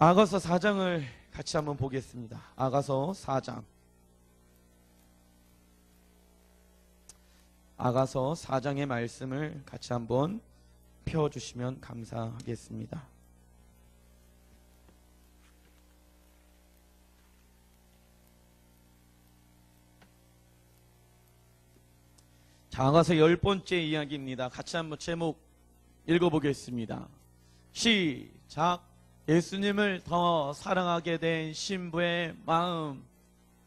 아가서 4장을 같이 한번 보겠습니다. 아가서 4장. 아가서 4장의 말씀을 같이 한번 펴주시면 감사하겠습니다. 자, 아가서 10번째 이야기입니다. 같이 한번 제목 읽어보겠습니다. 시작. 예수님을 더 사랑하게 된 신부의 마음.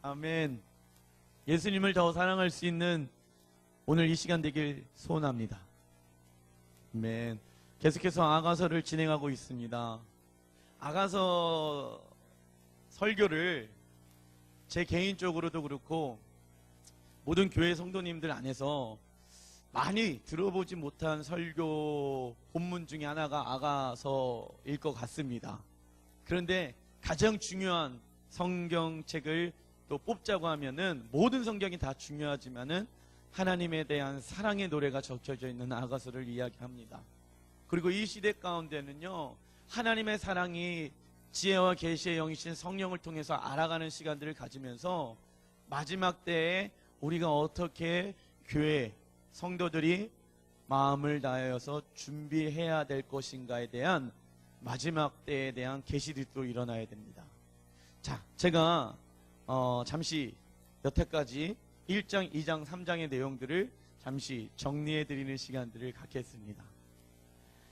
아멘. 예수님을 더 사랑할 수 있는 오늘 이 시간 되길 소원합니다. 아멘. 계속해서 아가서를 진행하고 있습니다. 아가서 설교를 제 개인적으로도 그렇고 모든 교회 성도님들 안에서 많이 들어보지 못한 설교 본문 중에 하나가 아가서일 것 같습니다. 그런데 가장 중요한 성경책을 또 뽑자고 하면은 모든 성경이 다 중요하지만은 하나님에 대한 사랑의 노래가 적혀져 있는 아가서를 이야기합니다. 그리고 이 시대 가운데는요, 하나님의 사랑이 지혜와 계시의 영이신 성령을 통해서 알아가는 시간들을 가지면서 마지막 때에 우리가 어떻게 교회 성도들이 마음을 다하여서 준비해야 될 것인가에 대한 마지막 때에 대한 계시들이 또 일어나야 됩니다. 자, 제가 잠시 여태까지 1장, 2장, 3장의 내용들을 잠시 정리해드리는 시간들을 갖겠습니다.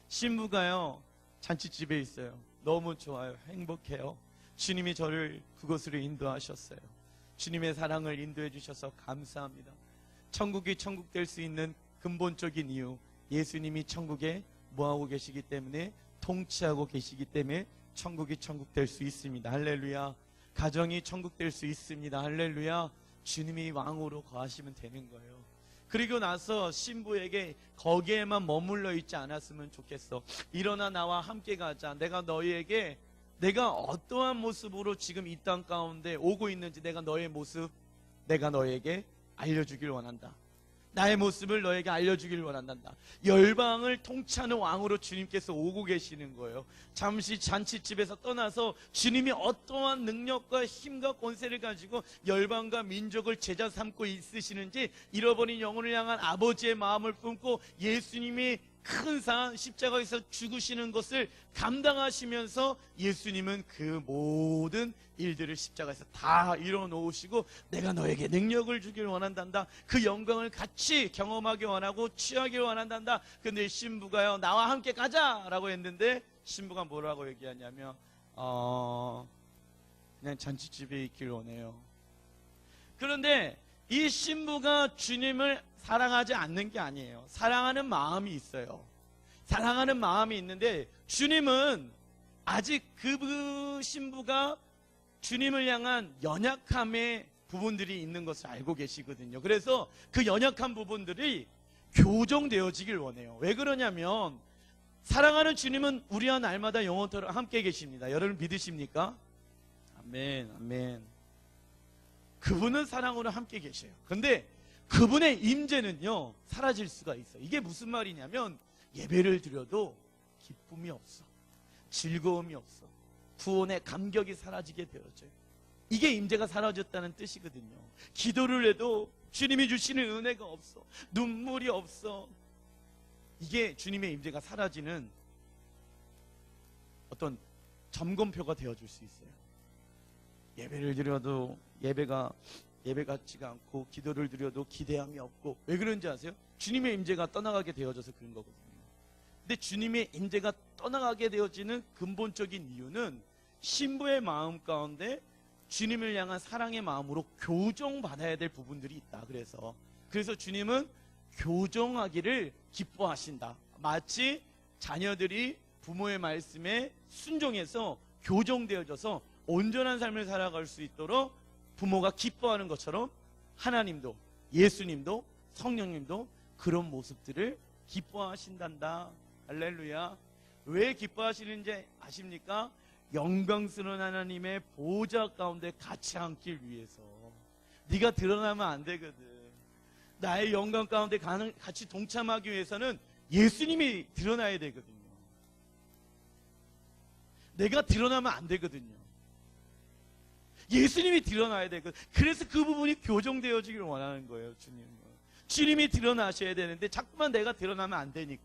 신부가요, 잔치집에 있어요. 너무 좋아요. 행복해요. 주님이 저를 그곳으로 인도하셨어요. 주님의 사랑을 인도해 주셔서 감사합니다. 천국이 천국 될 수 있는 근본적인 이유, 예수님이 천국에 뭐하고 계시기 때문에, 통치하고 계시기 때문에 천국이 천국 될 수 있습니다. 할렐루야. 가정이 천국 될 수 있습니다. 할렐루야. 주님이 왕으로 거하시면 되는 거예요. 그리고 나서 신부에게 거기에만 머물러 있지 않았으면 좋겠어. 일어나 나와 함께 가자. 내가 너희에게 내가 어떠한 모습으로 지금 이 땅 가운데 오고 있는지 내가 너의 모습, 내가 너에게 알려주길 원한다. 나의 모습을 너에게 알려주길 원한다. 열방을 통치하는 왕으로 주님께서 오고 계시는 거예요. 잠시 잔치집에서 떠나서 주님이 어떠한 능력과 힘과 권세를 가지고 열방과 민족을 제자 삼고 있으시는지, 잃어버린 영혼을 향한 아버지의 마음을 품고 예수님이 큰 산 십자가에서 죽으시는 것을 감당하시면서 예수님은 그 모든 일들을 십자가에서 다 이뤄놓으시고 내가 너에게 능력을 주길 원한단다. 그 영광을 같이 경험하기 원하고 취하길 원한단다. 근데 신부가요, 나와 함께 가자라고 했는데 신부가 뭐라고 얘기하냐면 그냥 잔치집에 있길 원해요. 그런데 이 신부가 주님을 사랑하지 않는 게 아니에요. 사랑하는 마음이 있어요. 사랑하는 마음이 있는데 주님은 아직 그 신부가 주님을 향한 연약함의 부분들이 있는 것을 알고 계시거든요. 그래서 그 연약한 부분들이 교정되어지길 원해요. 왜 그러냐면 사랑하는 주님은 우리와 날마다 영원토록 함께 계십니다. 여러분 믿으십니까? 아멘, 아멘. 그분은 사랑으로 함께 계셔요. 근데 그분의 임재는요, 사라질 수가 있어요. 이게 무슨 말이냐면 예배를 드려도 기쁨이 없어. 즐거움이 없어. 구원의 감격이 사라지게 되어져요. 이게 임재가 사라졌다는 뜻이거든요. 기도를 해도 주님이 주시는 은혜가 없어. 눈물이 없어. 이게 주님의 임재가 사라지는 어떤 점검표가 되어줄 수 있어요. 예배를 드려도 예배 같지가 않고, 기도를 드려도 기대함이 없고. 왜 그런지 아세요? 주님의 임재가 떠나가게 되어져서 그런 거거든요. 근데 주님의 임재가 떠나가게 되어지는 근본적인 이유는 신부의 마음 가운데 주님을 향한 사랑의 마음으로 교정받아야 될 부분들이 있다. 그래서 주님은 교정하기를 기뻐하신다. 마치 자녀들이 부모의 말씀에 순종해서 교정되어져서 온전한 삶을 살아갈 수 있도록 부모가 기뻐하는 것처럼 하나님도, 예수님도, 성령님도 그런 모습들을 기뻐하신단다. 할렐루야. 왜 기뻐하시는지 아십니까? 영광스러운 하나님의 보좌 가운데 같이 앉길 위해서. 네가 드러나면 안 되거든. 나의 영광 가운데 같이 동참하기 위해서는 예수님이 드러나야 되거든요. 내가 드러나면 안 되거든요. 예수님이 드러나야 되거든요. 그래서 그 부분이 교정되어지길 원하는 거예요. 주님이 드러나셔야 되는데 자꾸만 내가 드러나면 안 되니까.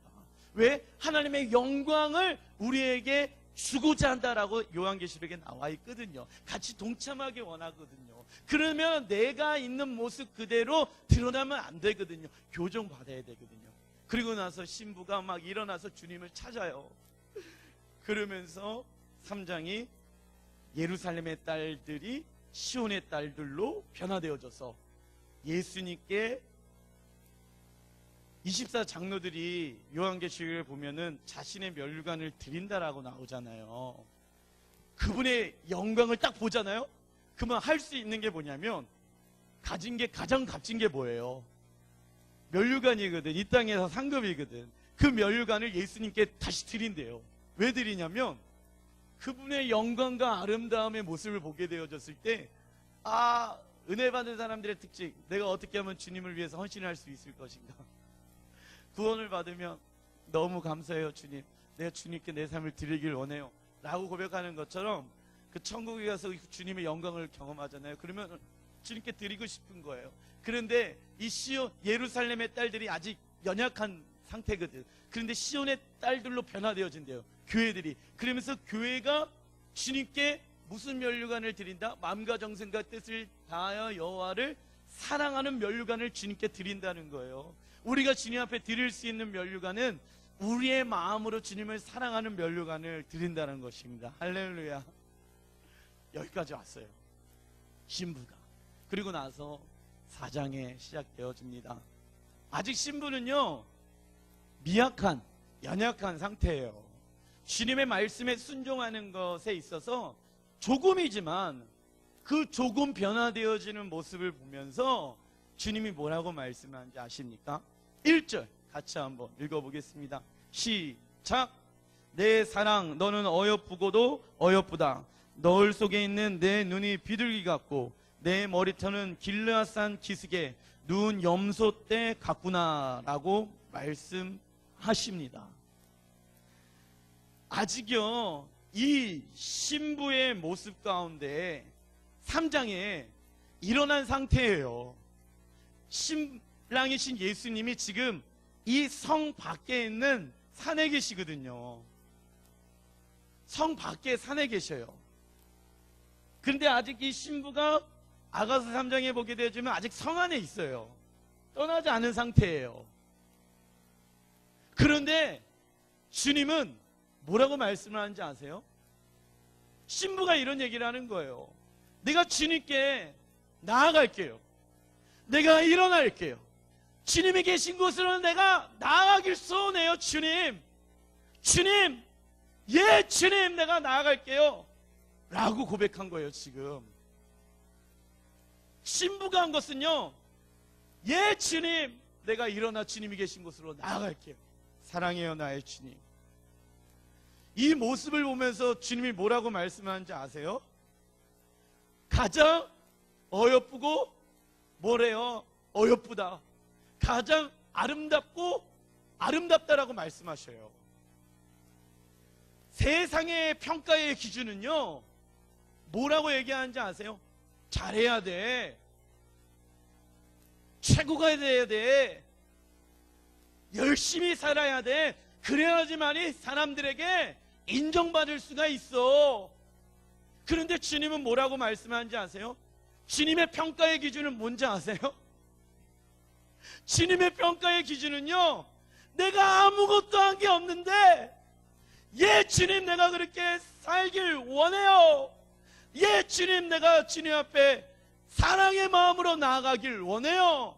왜? 하나님의 영광을 우리에게 주고자 한다라고 요한계시록에 나와 있거든요. 같이 동참하게 원하거든요. 그러면 내가 있는 모습 그대로 드러나면 안 되거든요. 교정받아야 되거든요. 그리고 나서 신부가 막 일어나서 주님을 찾아요. 그러면서 3장이 예루살렘의 딸들이 시온의 딸들로 변화되어져서 예수님께 24장로들이 요한계시록을 보면은 자신의 면류관을 드린다라고 나오잖아요. 그분의 영광을 딱 보잖아요. 그러면 할 수 있는 게 뭐냐면 가진 게 가장 값진 게 뭐예요? 면류관이거든. 이 땅에서 상급이거든. 그 면류관을 예수님께 다시 드린대요. 왜 드리냐면 그분의 영광과 아름다움의 모습을 보게 되어졌을 때 은혜 받은 사람들의 특징, 내가 어떻게 하면 주님을 위해서 헌신할 수 있을 것인가. 구원을 받으면 너무 감사해요 주님, 내가 주님께 내 삶을 드리길 원해요 라고 고백하는 것처럼 그 천국에 가서 주님의 영광을 경험하잖아요. 그러면 주님께 드리고 싶은 거예요. 그런데 이 시온 예루살렘의 딸들이 아직 연약한 상태거든. 그런데 시온의 딸들로 변화되어진대요, 교회들이. 그러면서 교회가 주님께 무슨 면류관을 드린다? 마음과 정성과 뜻을 다하여 여호와를 사랑하는 면류관을 주님께 드린다는 거예요. 우리가 주님 앞에 드릴 수 있는 면류관은 우리의 마음으로 주님을 사랑하는 면류관을 드린다는 것입니다. 할렐루야. 여기까지 왔어요, 신부가. 그리고 나서 4장에 시작되어집니다. 아직 신부는요 미약한, 연약한 상태예요. 주님의 말씀에 순종하는 것에 있어서 조금이지만 그 조금 변화되어지는 모습을 보면서 주님이 뭐라고 말씀하는지 아십니까? 1절 같이 한번 읽어보겠습니다. 시작. 내 사랑 너는 어여쁘고도 어여쁘다. 너울 속에 있는 내 눈이 비둘기 같고 내 머리털은 길르앗산 기슭에 눈 염소 때 같구나 라고 말씀하십니다. 아직요 이 신부의 모습 가운데 3장에 일어난 상태예요. 신랑이신 예수님이 지금 이 성 밖에 있는 산에 계시거든요. 성 밖에 산에 계셔요. 그런데 아직 이 신부가 아가서 3장에 보게 되어지면 아직 성 안에 있어요. 떠나지 않은 상태예요. 그런데 주님은 뭐라고 말씀을 하는지 아세요? 신부가 이런 얘기를 하는 거예요. 내가 주님께 나아갈게요. 내가 일어날게요. 주님이 계신 곳으로 내가 나아가길 소원해요. 주님, 주님, 예 주님, 내가 나아갈게요 라고 고백한 거예요. 지금 신부가 한 것은요, 예 주님, 내가 일어나 주님이 계신 곳으로 나아갈게요. 사랑해요 나의 주님. 이 모습을 보면서 주님이 뭐라고 말씀하는지 아세요? 가장 어여쁘고 뭐래요? 어여쁘다. 가장 아름답고 아름답다라고 말씀하셔요. 세상의 평가의 기준은요 뭐라고 얘기하는지 아세요? 잘해야 돼, 최고가 돼야 돼, 열심히 살아야 돼, 그래야지만이 사람들에게 인정받을 수가 있어. 그런데 주님은 뭐라고 말씀하는지 아세요? 주님의 평가의 기준은 뭔지 아세요? 주님의 평가의 기준은요, 내가 아무것도 한 게 없는데 예 주님, 내가 그렇게 살길 원해요. 예 주님, 내가 주님 앞에 사랑의 마음으로 나아가길 원해요.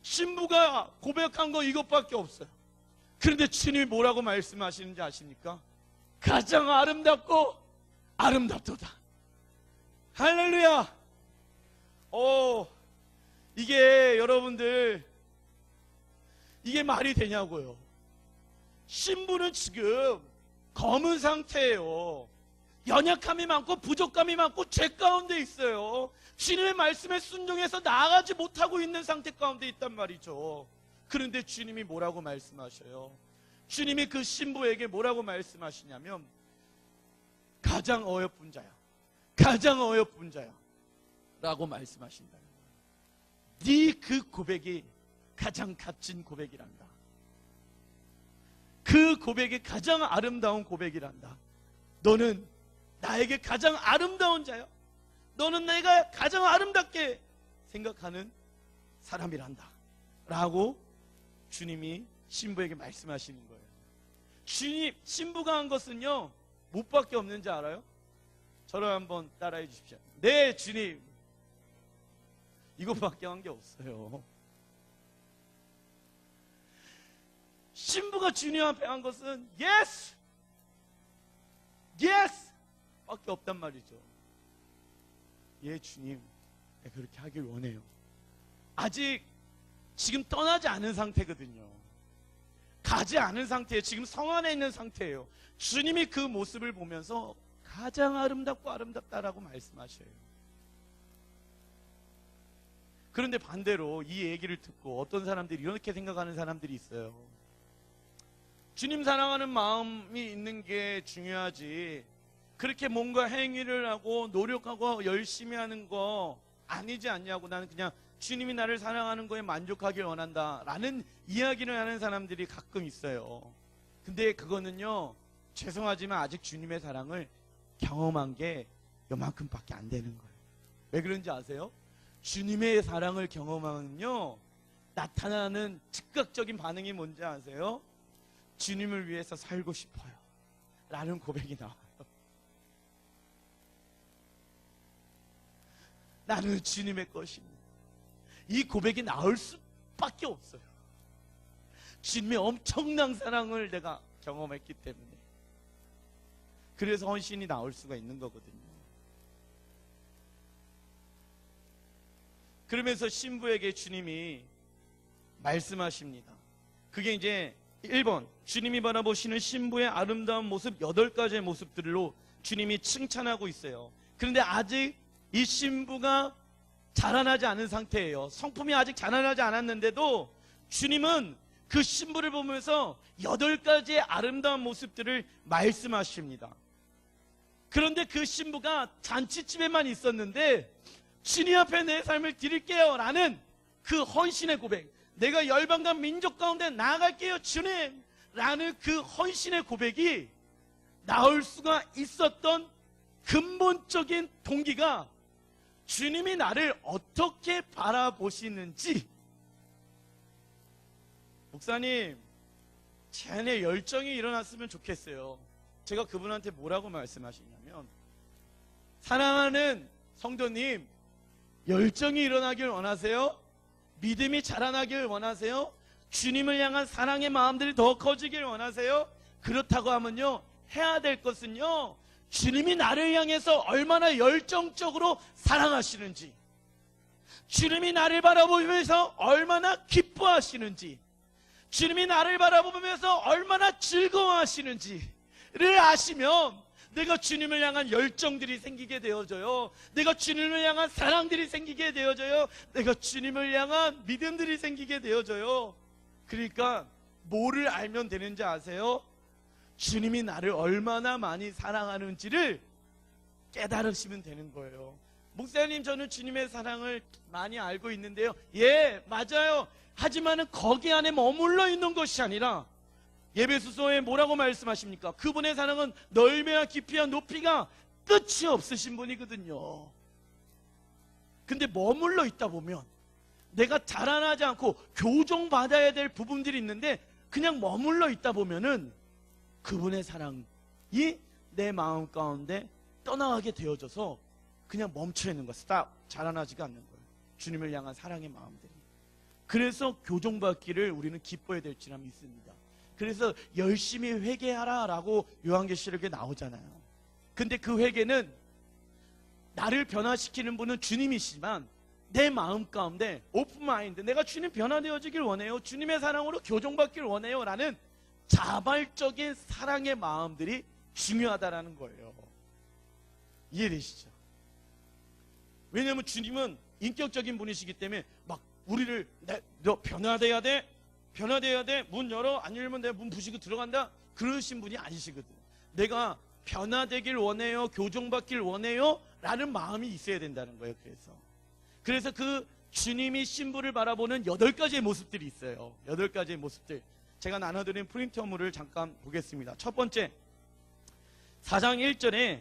신부가 고백한 거 이것밖에 없어요. 그런데 주님이 뭐라고 말씀하시는지 아십니까? 가장 아름답고 아름답도다. 할렐루야. 이게 여러분들, 이게 말이 되냐고요. 신부는 지금 검은 상태예요. 연약함이 많고 부족함이 많고 죄 가운데 있어요. 주님의 말씀에 순종해서 나아가지 못하고 있는 상태 가운데 있단 말이죠. 그런데 주님이 뭐라고 말씀하셔요? 주님이 그 신부에게 뭐라고 말씀하시냐면 가장 어여쁜 자야. 가장 어여쁜 자야. 라고 말씀하신다. 네 그 고백이 가장 값진 고백이란다. 그 고백이 가장 아름다운 고백이란다. 너는 나에게 가장 아름다운 자야. 너는 내가 가장 아름답게 생각하는 사람이란다. 라고 주님이 신부에게 말씀하시는 거예요. 주님, 신부가 한 것은요, 못 밖에 없는지 알아요? 저를 한번 따라해 주십시오. 네, 주님. 이것밖에 한 게 없어요. 신부가 주님 앞에 한 것은 yes, yes 밖에 없단 말이죠. 예, 주님, 내가 그렇게 하길 원해요. 아직 지금 떠나지 않은 상태거든요. 가지 않은 상태예요. 지금 성 안에 있는 상태예요. 주님이 그 모습을 보면서 가장 아름답고 아름답다라고 말씀하셔요. 그런데 반대로 이 얘기를 듣고 어떤 사람들이 이렇게 생각하는 사람들이 있어요. 주님 사랑하는 마음이 있는 게 중요하지, 그렇게 뭔가 행위를 하고 노력하고 열심히 하는 거 아니지 않냐고, 나는 그냥 주님이 나를 사랑하는 거에 만족하길 원한다 라는 이야기를 하는 사람들이 가끔 있어요. 근데 그거는요, 죄송하지만 아직 주님의 사랑을 경험한 게 요만큼밖에 안 되는 거예요. 왜 그런지 아세요? 주님의 사랑을 경험하면요, 나타나는 즉각적인 반응이 뭔지 아세요? 주님을 위해서 살고 싶어요 라는 고백이 나와요. 나는 주님의 것입니다. 이 고백이 나올 수밖에 없어요. 주님의 엄청난 사랑을 내가 경험했기 때문에. 그래서 헌신이 나올 수가 있는 거거든요. 그러면서 신부에게 주님이 말씀하십니다. 그게 이제 1번, 주님이 바라보시는 신부의 아름다운 모습 8가지의 모습들로 주님이 칭찬하고 있어요. 그런데 아직 이 신부가 자라나지 않은 상태예요. 성품이 아직 자라나지 않았는데도 주님은 그 신부를 보면서 8가지의 아름다운 모습들을 말씀하십니다. 그런데 그 신부가 잔치집에만 있었는데 주님 앞에 내 삶을 드릴게요 라는 그 헌신의 고백, 내가 열방과 민족 가운데 나아갈게요 주님 라는 그 헌신의 고백이 나올 수가 있었던 근본적인 동기가 주님이 나를 어떻게 바라보시는지. 목사님, 제 안에 열정이 일어났으면 좋겠어요. 제가 그분한테 뭐라고 말씀하시냐면, 사랑하는 성도님, 열정이 일어나길 원하세요? 믿음이 자라나길 원하세요? 주님을 향한 사랑의 마음들이 더 커지길 원하세요? 그렇다고 하면요, 해야 될 것은요, 주님이 나를 향해서 얼마나 열정적으로 사랑하시는지, 주님이 나를 바라보면서 얼마나 기뻐하시는지, 주님이 나를 바라보면서 얼마나 즐거워하시는지를 아시면 내가 주님을 향한 열정들이 생기게 되어져요. 내가 주님을 향한 사랑들이 생기게 되어져요. 내가 주님을 향한 믿음들이 생기게 되어져요. 그러니까 뭐를 알면 되는지 아세요? 주님이 나를 얼마나 많이 사랑하는지를 깨달으시면 되는 거예요. 목사님, 저는 주님의 사랑을 많이 알고 있는데요. 예, 맞아요. 하지만은 거기 안에 머물러 있는 것이 아니라, 예배소서에 뭐라고 말씀하십니까? 그분의 사랑은 넓이와 깊이와 높이가 끝이 없으신 분이거든요. 근데 머물러 있다 보면 내가 자라나지 않고 교정받아야 될 부분들이 있는데 그냥 머물러 있다 보면은 그분의 사랑이 내 마음 가운데 떠나가게 되어져서 그냥 멈춰 있는 거야. 스탑. 자라나지가 않는 거예요. 주님을 향한 사랑의 마음들이. 그래서 교정받기를 우리는 기뻐해야 될지라 믿습니다. 그래서 열심히 회개하라 라고 요한계시록에 나오잖아요. 근데 그 회개는 나를 변화시키는 분은 주님이시지만 내 마음 가운데 오픈마인드, 내가 주님 변화되어지길 원해요, 주님의 사랑으로 교정받기를 원해요 라는 자발적인 사랑의 마음들이 중요하다라는 거예요. 이해되시죠? 왜냐하면 주님은 인격적인 분이시기 때문에 막 우리를 너 변화돼야 돼, 변화돼야 돼, 문 열어, 안 열면 내가 문 부시고 들어간다, 그러신 분이 아니시거든. 내가 변화되길 원해요? 교정받길 원해요? 라는 마음이 있어야 된다는 거예요. 그래서 그 주님이 신부를 바라보는 8가지의 모습들이 있어요. 8가지의 모습들. 제가 나눠드린 프린트물을 잠깐 보겠습니다. 첫 번째, 4장 1절에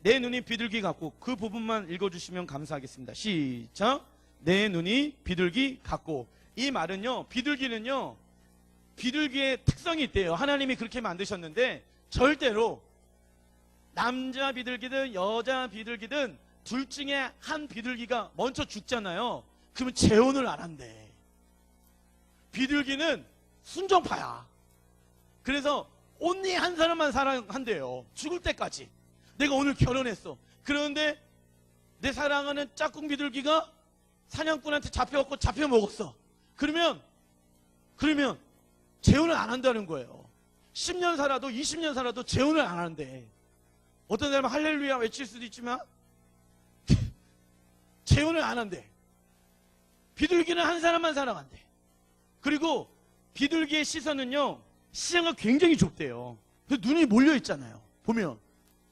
내 눈이 비둘기 같고, 그 부분만 읽어주시면 감사하겠습니다. 시작. 내 눈이 비둘기 같고. 이 말은요, 비둘기는요, 비둘기의 특성이 있대요. 하나님이 그렇게 만드셨는데 절대로 남자 비둘기든 여자 비둘기든 둘 중에 한 비둘기가 먼저 죽잖아요. 그러면 재혼을 안 한대. 비둘기는 순정파야. 그래서 온리 한 사람만 사랑한대요. 죽을 때까지. 내가 오늘 결혼했어. 그런데 내 사랑하는 짝꿍 비둘기가 사냥꾼한테 잡혀갖고 잡혀먹었어. 그러면 재혼을 안 한다는 거예요. 10년 살아도 20년 살아도 재혼을 안 하는데, 어떤 사람은 할렐루야 외칠 수도 있지만 재혼을 안 한대. 비둘기는 한 사람만 사랑한대. 그리고 비둘기의 시선은요, 시야가 굉장히 좁대요. 그래서 눈이 몰려 있잖아요, 보면.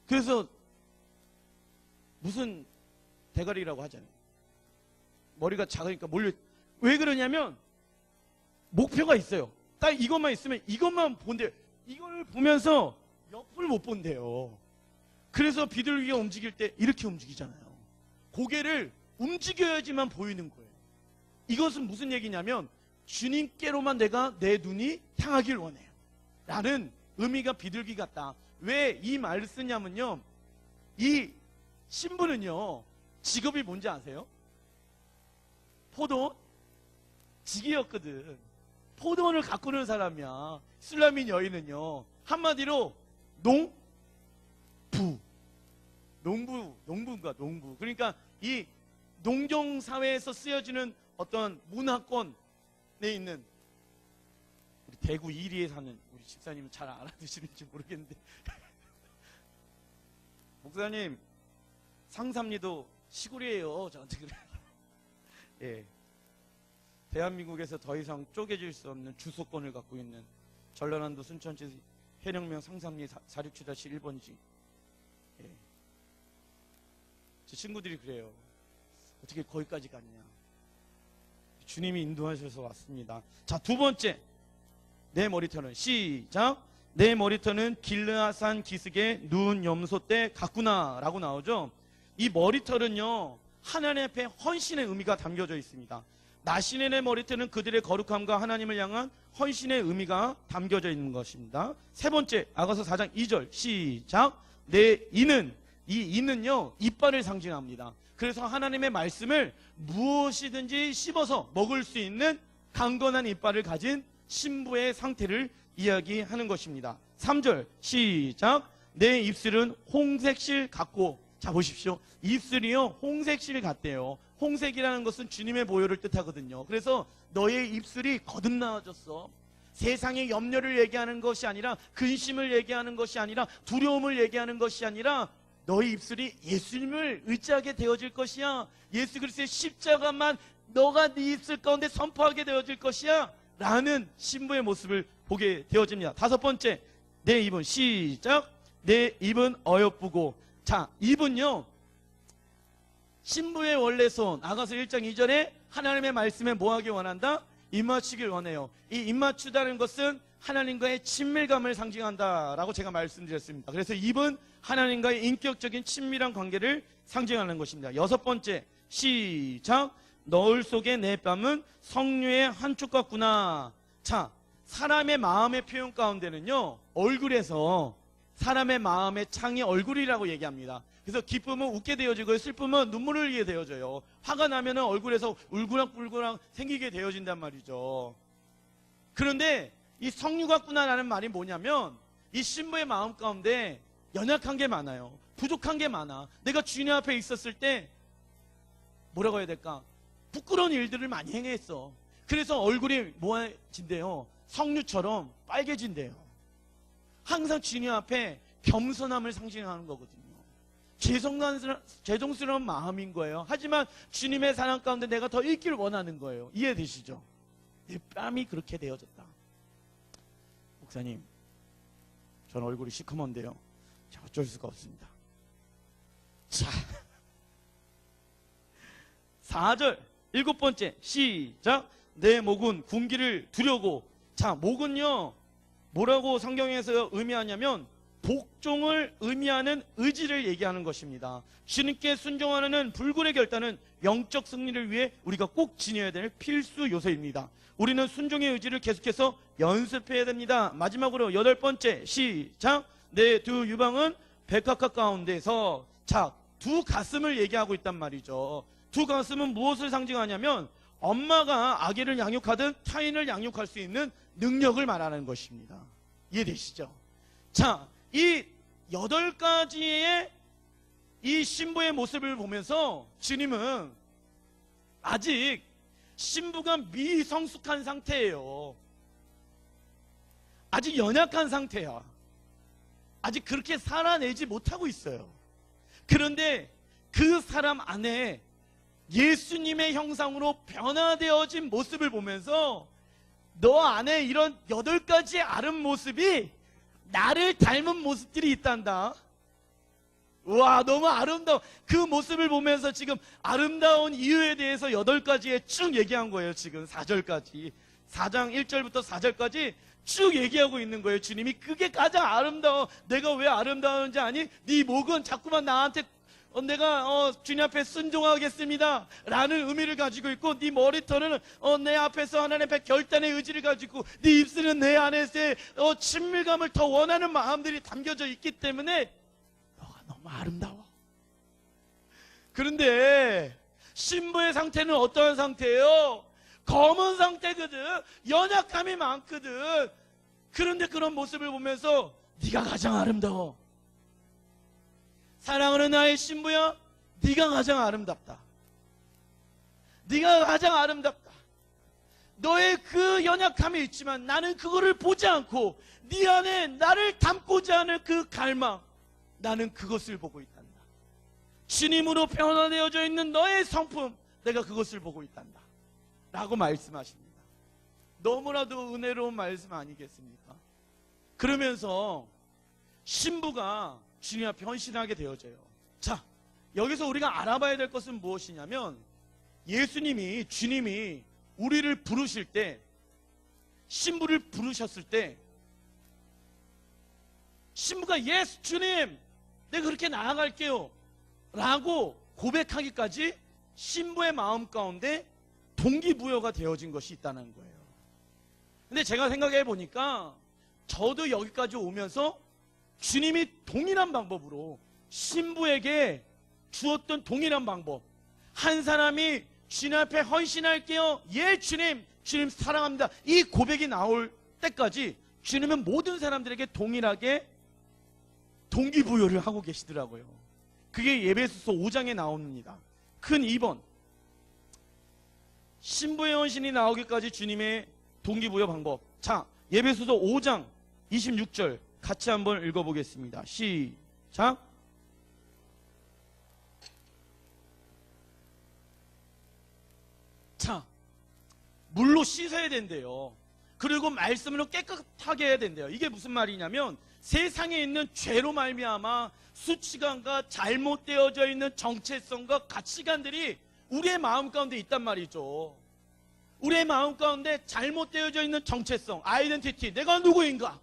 그래서 무슨 대가리라고 하잖아요. 머리가 작으니까 몰려. 왜 그러냐면 목표가 있어요. 딱 이것만 있으면 이것만 본대요. 이걸 보면서 옆을 못 본대요. 그래서 비둘기가 움직일 때 이렇게 움직이잖아요. 고개를 움직여야지만 보이는 거예요. 이것은 무슨 얘기냐면 주님께로만 내 눈이 향하길 원해요 라는 의미가 비둘기 같다. 왜 이 말을 쓰냐면요, 이 신부는요 직업이 뭔지 아세요? 포도원? 직이었거든. 포도원을 가꾸는 사람이야. 술라민 여인은요, 한마디로 농부. 그러니까 이 농경사회에서 쓰여지는 어떤 문화권에 있는, 우리 대구 이리에 사는 우리 집사님은 잘 알아두시는지 모르겠는데 목사님, 상삼리도 시골이에요. 저한테 그래요. 예. 대한민국에서 더 이상 쪼개질 수 없는 주소권을 갖고 있는 전라남도 순천시 해령면 상삼리 467-1번지. 예. 제 친구들이 그래요. 어떻게 거기까지 갔냐. 주님이 인도하셔서 왔습니다. 자, 두 번째, 내 머리털은, 시작. 내 머리털은 길르앗산 기슭의 눈 염소 때 같구나 라고 나오죠. 이 머리털은요, 하나님 앞에 헌신의 의미가 담겨져 있습니다. 나시넬의 머리털은 그들의 거룩함과 하나님을 향한 헌신의 의미가 담겨져 있는 것입니다. 세 번째, 아가서 4장 2절 시작. 내 이는, 이 이는요 이빨을 상징합니다. 그래서 하나님의 말씀을 무엇이든지 씹어서 먹을 수 있는 강건한 이빨을 가진 신부의 상태를 이야기하는 것입니다. 3절 시작. 내 입술은 홍색실 같고. 자, 보십시오. 입술이요 홍색실 같대요. 홍색이라는 것은 주님의 보혈을 뜻하거든요. 그래서 너의 입술이 거듭나아졌어. 세상의 염려를 얘기하는 것이 아니라, 근심을 얘기하는 것이 아니라, 두려움을 얘기하는 것이 아니라, 너의 입술이 예수님을 의지하게 되어질 것이야. 예수 그리스도의 십자가만 너가 네 입술 가운데 선포하게 되어질 것이야 라는 신부의 모습을 보게 되어집니다. 다섯 번째, 내 입은, 시작. 내 입은 어여쁘고. 자, 입은요 신부의 원래 손, 아가서 1장 2절에 하나님의 말씀에 뭐하기 원한다? 입맞추길 원해요. 이 입맞추다는 것은 하나님과의 친밀감을 상징한다라고 제가 말씀드렸습니다. 그래서 입은 하나님과의 인격적인 친밀한 관계를 상징하는 것입니다. 여섯 번째, 시작. 너울 속의 내 뺨은 석류의 한 쪽 같구나. 자, 사람의 마음의 표현 가운데는요, 얼굴에서 사람의 마음의 창이 얼굴이라고 얘기합니다. 그래서 기쁨은 웃게 되어지고 슬픔은 눈물을 흘리게 되어져요. 화가 나면 얼굴에서 울그락불그락 생기게 되어진단 말이죠. 그런데 이 석류 같구나라는 말이 뭐냐면, 이 신부의 마음 가운데 연약한 게 많아요. 부족한 게 많아. 내가 주님 앞에 있었을 때 뭐라고 해야 될까? 부끄러운 일들을 많이 행했어. 그래서 얼굴이 뭐해진대요? 석류처럼 빨개진대요. 항상 주님 앞에 겸손함을 상징하는 거거든요. 죄송스러운 마음인 거예요. 하지만 주님의 사랑 가운데 내가 더 있길 원하는 거예요. 이해되시죠? 내 뺨이 그렇게 되어졌다. 목사님, 전 얼굴이 시커먼데요. 자, 어쩔 수가 없습니다. 자, 4절 7번째 시작. 내 목은 군기를 두려고. 자, 목은요 뭐라고 성경에서 의미하냐면 복종을 의미하는 의지를 얘기하는 것입니다. 주님께 순종하는 불굴의 결단은 영적 승리를 위해 우리가 꼭 지녀야 될 필수 요소입니다. 우리는 순종의 의지를 계속해서 연습해야 됩니다. 마지막으로 8번째 시작. 내 두 유방은 백합화 가운데서. 자, 두 가슴을 얘기하고 있단 말이죠. 두 가슴은 무엇을 상징하냐면 엄마가 아기를 양육하듯 타인을 양육할 수 있는 능력을 말하는 것입니다. 이해되시죠? 자, 이 8가지의 이 신부의 모습을 보면서 주님은 아직 신부가 미성숙한 상태예요. 아직 연약한 상태야. 아직 그렇게 살아내지 못하고 있어요. 그런데 그 사람 안에 예수님의 형상으로 변화되어진 모습을 보면서 너 안에 이런 8가지의 아름 모습이 나를 닮은 모습들이 있단다. 와, 너무 아름다워. 그 모습을 보면서 지금 아름다운 이유에 대해서 8가지에 쭉 얘기한 거예요. 지금 4절까지 4장 1절부터 4절까지 쭉 얘기하고 있는 거예요. 주님이 그게 가장 아름다워. 내가 왜 아름다운지 아니? 네 목은 자꾸만 나한테 내가 주님 앞에 순종하겠습니다 라는 의미를 가지고 있고, 네 머리털은 내 앞에서 하나님 앞에 결단의 의지를 가지고, 네 입술은 내 안에서의 친밀감을 더 원하는 마음들이 담겨져 있기 때문에 너가 너무 아름다워. 그런데 신부의 상태는 어떠한 상태예요? 검은 상태거든. 연약함이 많거든. 그런데 그런 모습을 보면서 네가 가장 아름다워. 사랑하는 나의 신부야, 네가 가장 아름답다. 네가 가장 아름답다. 너의 그 연약함이 있지만 나는 그거를 보지 않고 네 안에 나를 담고자 하는 그 갈망, 나는 그것을 보고 있단다. 주님으로 변화되어져 있는 너의 성품, 내가 그것을 보고 있단다 라고 말씀하십니다. 너무나도 은혜로운 말씀 아니겠습니까? 그러면서 신부가 주님 앞에 헌신하게 되어져요. 자, 여기서 우리가 알아봐야 될 것은 무엇이냐면, 예수님이, 주님이 우리를 부르실 때, 신부를 부르셨을 때, 신부가 예수 주님 내가 그렇게 나아갈게요 라고 고백하기까지 신부의 마음 가운데 동기부여가 되어진 것이 있다는 거예요. 근데 제가 생각해 보니까 저도 여기까지 오면서 주님이 동일한 방법으로 신부에게 주었던 동일한 방법, 한 사람이 주님 앞에 헌신할게요, 예 주님, 주님 사랑합니다, 이 고백이 나올 때까지 주님은 모든 사람들에게 동일하게 동기부여를 하고 계시더라고요. 그게 에베소서 5장에 나옵니다. 큰 2번, 신부의 헌신이 나오기까지 주님의 동기부여 방법. 자, 에베소서 5장 26절 같이 한번 읽어보겠습니다. 시작. 자, 물로 씻어야 된대요. 그리고 말씀으로 깨끗하게 해야 된대요. 이게 무슨 말이냐면, 세상에 있는 죄로 말미암아 수치감과 잘못되어져 있는 정체성과 가치관들이 우리의 마음 가운데 있단 말이죠. 우리의 마음 가운데 잘못되어져 있는 정체성, 아이덴티티, 내가 누구인가,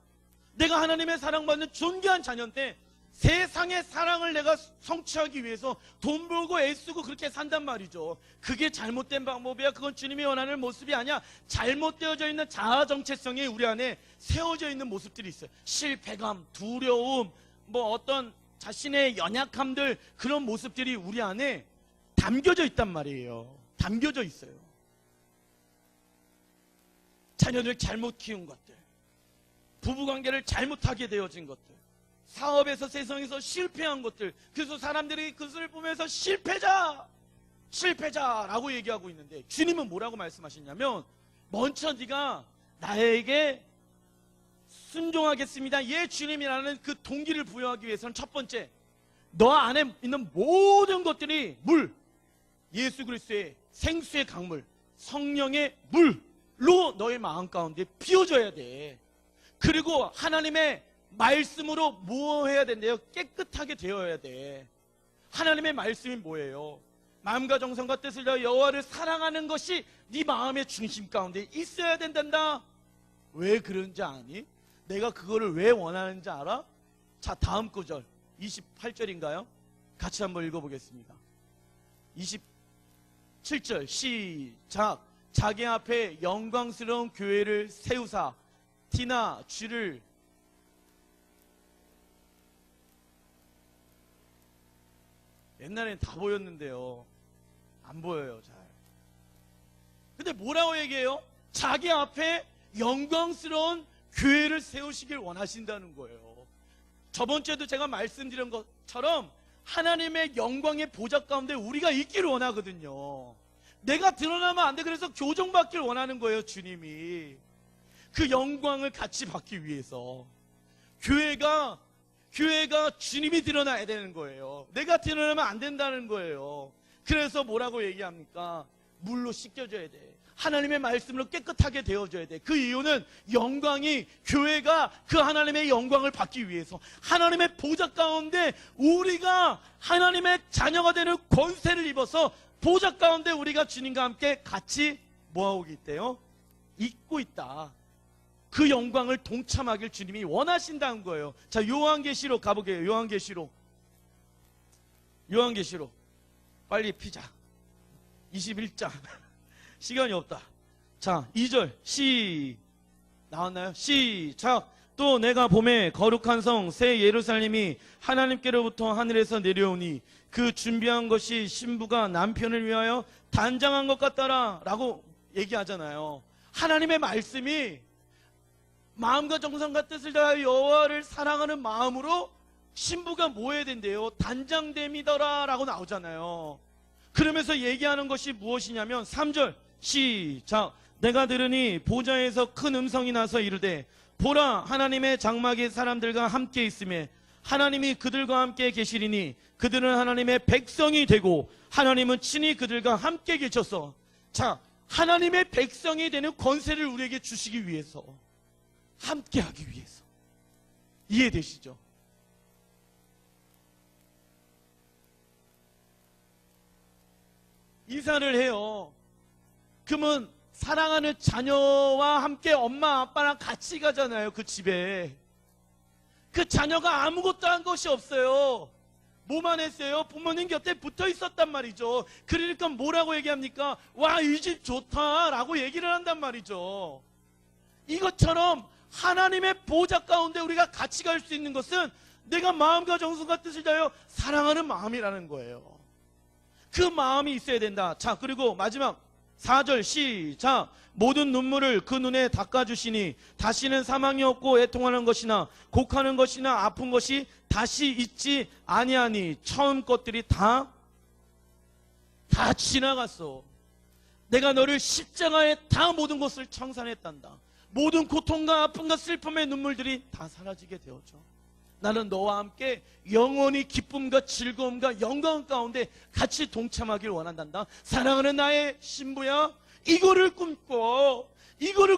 내가 하나님의 사랑받는 존귀한 자녀인데 세상의 사랑을 내가 성취하기 위해서 돈 벌고 애쓰고 그렇게 산단 말이죠. 그게 잘못된 방법이야. 그건 주님이 원하는 모습이 아니야. 잘못되어져 있는 자아 정체성이 우리 안에 세워져 있는 모습들이 있어요. 실패감, 두려움, 뭐 어떤 자신의 연약함들, 그런 모습들이 우리 안에 담겨져 있단 말이에요. 담겨져 있어요. 자녀들 잘못 키운 것들, 부부관계를 잘못하게 되어진 것들, 사업에서 세상에서 실패한 것들, 그래서 사람들이 그것을 보면서 실패자라고 얘기하고 있는데, 주님은 뭐라고 말씀하시냐면, 먼저 네가 나에게 순종하겠습니다, 예 주님이라는 그 동기를 부여하기 위해서는 첫 번째, 너 안에 있는 모든 것들이 물, 예수 그리스도의 생수의 강물, 성령의 물로 너의 마음 가운데 비워져야 돼. 그리고 하나님의 말씀으로 뭐 해야 된대요? 깨끗하게 되어야 돼. 하나님의 말씀이 뭐예요? 마음과 정성과 뜻을 다하여 여호와를 사랑하는 것이 네 마음의 중심 가운데 있어야 된단다. 왜 그런지 아니? 내가 그거를 왜 원하는지 알아? 자, 다음 구절 28절인가요? 같이 한번 읽어보겠습니다. 27절 시작. 자기 앞에 영광스러운 교회를 세우사 티나 쥐를 옛날엔 다 보였는데요, 안 보여요 잘. 근데 뭐라고 얘기해요? 자기 앞에 영광스러운 교회를 세우시길 원하신다는 거예요. 저번 주에도 제가 말씀드린 것처럼 하나님의 영광의 보좌 가운데 우리가 있기를 원하거든요. 내가 드러나면 안 돼. 그래서 교정받길 원하는 거예요, 주님이. 그 영광을 같이 받기 위해서 교회가 주님이 드러나야 되는 거예요. 내가 드러나면 안 된다는 거예요. 그래서 뭐라고 얘기합니까? 물로 씻겨줘야 돼. 하나님의 말씀으로 깨끗하게 되어줘야 돼. 그 이유는 영광이, 교회가 그 하나님의 영광을 받기 위해서 하나님의 보좌 가운데 우리가 하나님의 자녀가 되는 권세를 입어서 보좌 가운데 우리가 주님과 함께 같이 뭐하고 있대요? 있고 있다. 그 영광을 동참하길 주님이 원하신다는 거예요. 자, 요한계시록 가보게요. 요한계시록 빨리 피자. 21장 시간이 없다. 자, 2절 나왔나요? 시작. 또 내가 봄에 거룩한 성 새 예루살렘이 하나님께로부터 하늘에서 내려오니 그 준비한 것이 신부가 남편을 위하여 단장한 것 같더라 라고 얘기하잖아요. 하나님의 말씀이 마음과 정성과 뜻을 다하여 여호와를 사랑하는 마음으로 신부가 뭐 해야 된대요? 단장됨이더라 라고 나오잖아요. 그러면서 얘기하는 것이 무엇이냐면 3절 시작. 내가 들으니 보좌에서 큰 음성이 나서 이르되 보라, 하나님의 장막이 사람들과 함께 있으며 하나님이 그들과 함께 계시리니 그들은 하나님의 백성이 되고 하나님은 친히 그들과 함께 계셔서. 자, 하나님의 백성이 되는 권세를 우리에게 주시기 위해서, 함께 하기 위해서. 이해되시죠? 이사를 해요. 그러면 사랑하는 자녀와 함께 엄마 아빠랑 같이 가잖아요. 그 집에 그 자녀가 아무것도 한 것이 없어요. 뭐만 했어요? 부모님 곁에 붙어 있었단 말이죠. 그러니까 뭐라고 얘기합니까? 와, 이 집 좋다 라고 얘기를 한단 말이죠. 이것처럼 하나님의 보좌 가운데 우리가 같이 갈 수 있는 것은 내가 마음과 정성과 뜻을 다하여 사랑하는 마음이라는 거예요. 그 마음이 있어야 된다. 자, 그리고 마지막 4절 시작. 모든 눈물을 그 눈에 닦아주시니 다시는 사망이 없고 애통하는 것이나 곡하는 것이나 아픈 것이 다시 있지 아니하니. 처음 것들이 다 지나갔어. 내가 너를 십자가에 다 모든 것을 청산했단다. 모든 고통과 아픔과 슬픔의 눈물들이 다 사라지게 되었죠. 나는 너와 함께 영원히 기쁨과 즐거움과 영광 가운데 같이 동참하길 원한단다. 사랑하는 나의 신부야, 이거를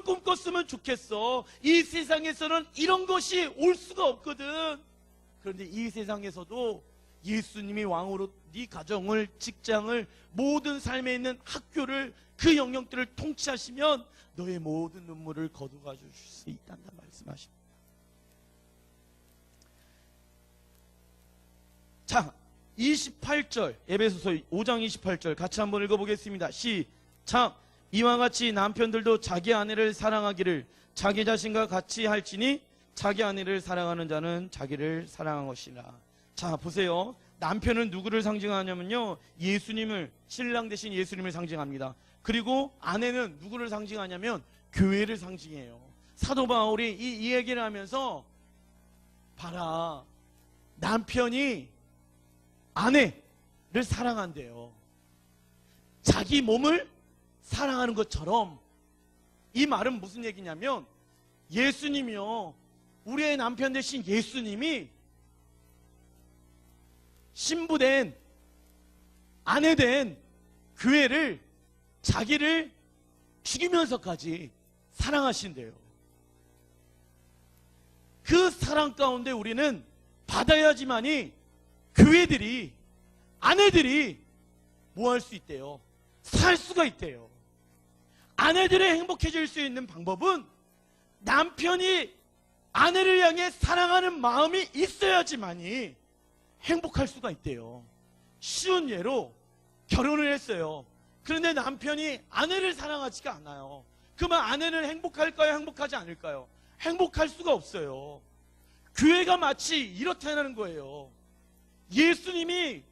꿈꿨으면 좋겠어. 이 세상에서는 이런 것이 올 수가 없거든. 그런데 이 세상에서도 예수님이 왕으로 네 가정을, 직장을, 모든 삶에 있는 학교를, 그 영역들을 통치하시면 너의 모든 눈물을 거두어 주실 수 있단다 말씀하십니다. 자, 28절, 에베소서 5장 28절 같이 한번 읽어보겠습니다. 시작. 이와 같이 남편들도 자기 아내를 사랑하기를 자기 자신과 같이 할지니 자기 아내를 사랑하는 자는 자기를 사랑한 것이라. 자, 보세요. 남편은 누구를 상징하냐면요, 예수님을, 신랑 대신 예수님을 상징합니다. 그리고 아내는 누구를 상징하냐면 교회를 상징해요. 사도 바울이 이 얘기를 하면서, 봐라, 남편이 아내를 사랑한대요. 자기 몸을 사랑하는 것처럼. 이 말은 무슨 얘기냐면, 예수님이요, 우리의 남편 대신 예수님이 신부된, 아내된 교회를 자기를 죽이면서까지 사랑하신대요. 그 사랑 가운데 우리는 받아야지만이 교회들이, 아내들이 뭐 할 수 있대요? 살 수가 있대요. 아내들이 행복해질 수 있는 방법은 남편이 아내를 향해 사랑하는 마음이 있어야지만이 행복할 수가 있대요. 쉬운 예로 결혼을 했어요. 그런데 남편이 아내를 사랑하지가 않아요. 그러면 아내는 행복할까요? 행복하지 않을까요? 행복할 수가 없어요. 교회가 마치 이렇다는 거예요. 예수님이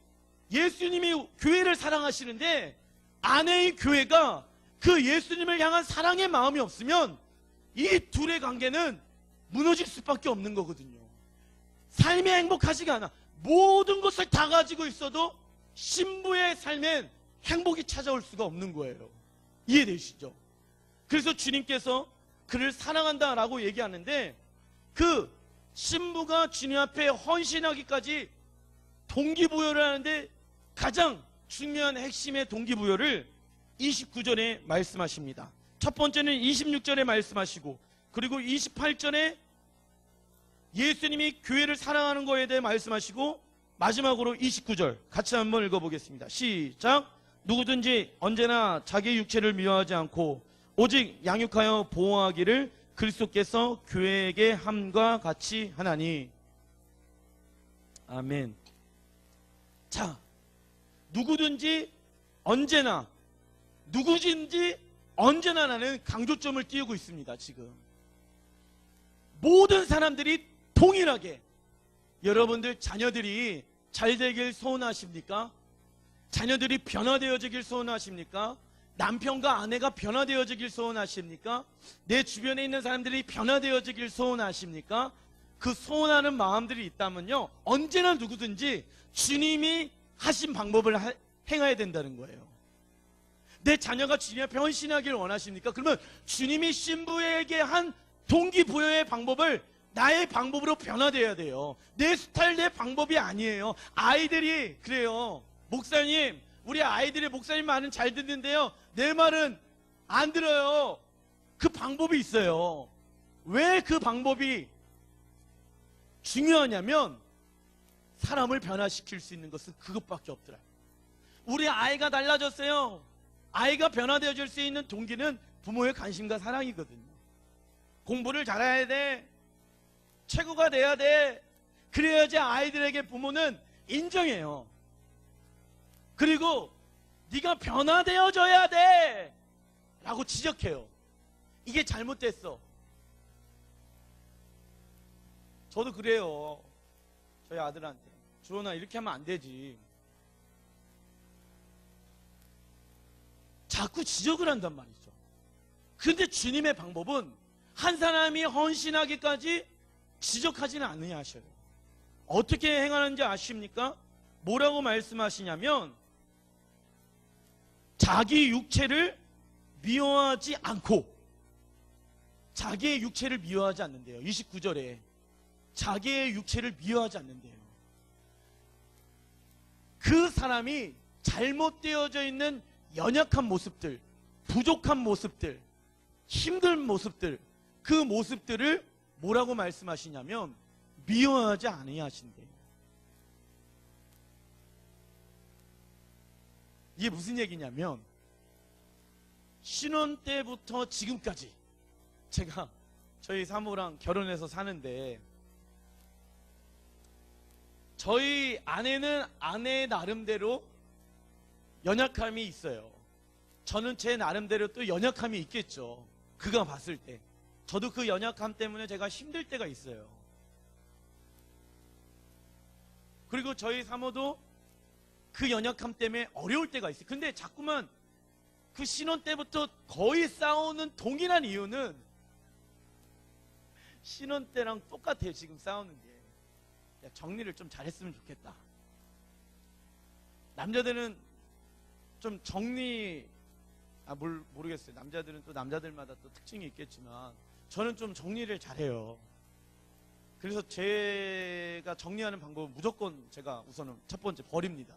교회를 사랑하시는데 아내의 교회가 그 예수님을 향한 사랑의 마음이 없으면 이 둘의 관계는 무너질 수밖에 없는 거거든요. 삶이 행복하지가 않아. 모든 것을 다 가지고 있어도 신부의 삶엔 행복이 찾아올 수가 없는 거예요. 이해되시죠? 그래서 주님께서 그를 사랑한다라고 얘기하는데 그 신부가 주님 앞에 헌신하기까지 동기부여를 하는데 가장 중요한 핵심의 동기부여를 29절에 말씀하십니다. 첫 번째는 26절에 말씀하시고, 그리고 28절에 예수님이 교회를 사랑하는 것에 대해 말씀하시고, 마지막으로 29절 같이 한번 읽어보겠습니다. 시작. 누구든지 언제나 자기 육체를 미워하지 않고 오직 양육하여 보호하기를 그리스도께서 교회에게 함과 같이 하나니. 아멘. 자, 누구든지 언제나 나는 강조점을 띄우고 있습니다. 지금 모든 사람들이 동일하게, 여러분들 자녀들이 잘 되길 소원하십니까? 자녀들이 변화되어지길 소원하십니까? 남편과 아내가 변화되어지길 소원하십니까? 내 주변에 있는 사람들이 변화되어지길 소원하십니까? 그 소원하는 마음들이 있다면요, 언제나 누구든지 주님이 하신 방법을 행해야 된다는 거예요. 내 자녀가 주님 앞에 헌신하기를 원하십니까? 그러면 주님이 신부에게 한 동기부여의 방법을 나의 방법으로 변화되어야 돼요. 내 스타일, 내 방법이 아니에요. 아이들이 그래요. 목사님, 우리 아이들이 목사님 말은 잘 듣는데요, 내 말은 안 들어요. 그 방법이 있어요. 왜 그 방법이 중요하냐면 사람을 변화시킬 수 있는 것은 그것밖에 없더라. 우리 아이가 달라졌어요. 아이가 변화되어질 수 있는 동기는 부모의 관심과 사랑이거든요. 공부를 잘해야 돼. 최고가 돼야 돼. 그래야지 아이들에게 부모는 인정해요. 그리고 네가 변화되어져야 돼 라고 지적해요. 이게 잘못됐어. 저도 그래요. 저희 아들한테, 주원아 이렇게 하면 안 되지. 자꾸 지적을 한단 말이죠. 그런데 주님의 방법은 한 사람이 헌신하기까지 지적하지는 않으냐 하셔요. 어떻게 행하는지 아십니까? 뭐라고 말씀하시냐면 자기 육체를 미워하지 않고, 자기의 육체를 미워하지 않는데요. 29절에 자기의 육체를 미워하지 않는데요. 그 사람이 잘못되어져 있는 연약한 모습들, 부족한 모습들, 힘든 모습들, 그 모습들을 뭐라고 말씀하시냐면 미워하지 아니하신대요. 이게 무슨 얘기냐면 신혼 때부터 지금까지 제가 저희 사모랑 결혼해서 사는데 저희 아내는 아내 나름대로 연약함이 있어요. 저는 제 나름대로 또 연약함이 있겠죠. 그가 봤을 때. 저도 그 연약함 때문에 제가 힘들 때가 있어요. 그리고 저희 사모도 그 연약함 때문에 어려울 때가 있어요. 근데 자꾸만 그 신혼 때부터 거의 싸우는 동일한 이유는 신혼 때랑 똑같아요. 지금 싸우는 게. 야, 정리를 좀 잘했으면 좋겠다. 남자들은 좀 정리, 모르겠어요. 남자들은 또 남자들마다 또 특징이 있겠지만 저는 좀 정리를 잘해요. 그래서 제가 정리하는 방법은 무조건 제가 우선은 첫 번째 버립니다.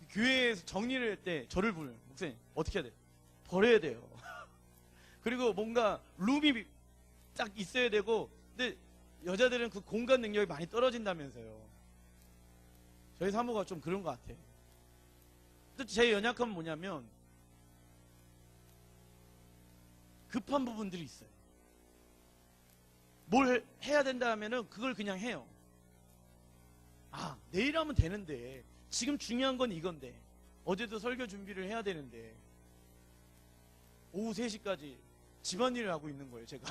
교회에서 정리를 할 때 저를 부르요. 목사님 어떻게 해야 돼? 버려야 돼요. 그리고 뭔가 룸이 딱 있어야 되고 근데 여자들은 그 공감 능력이 많이 떨어진다면서요. 저희 사모가 좀 그런 것 같아요. 또 제 연약함은 뭐냐면 급한 부분들이 있어요. 뭘 해야 된다 하면은 그걸 그냥 해요. 아, 내일 하면 되는데, 지금 중요한 건 이건데, 어제도 설교 준비를 해야 되는데, 오후 3시까지 집안일을 하고 있는 거예요, 제가.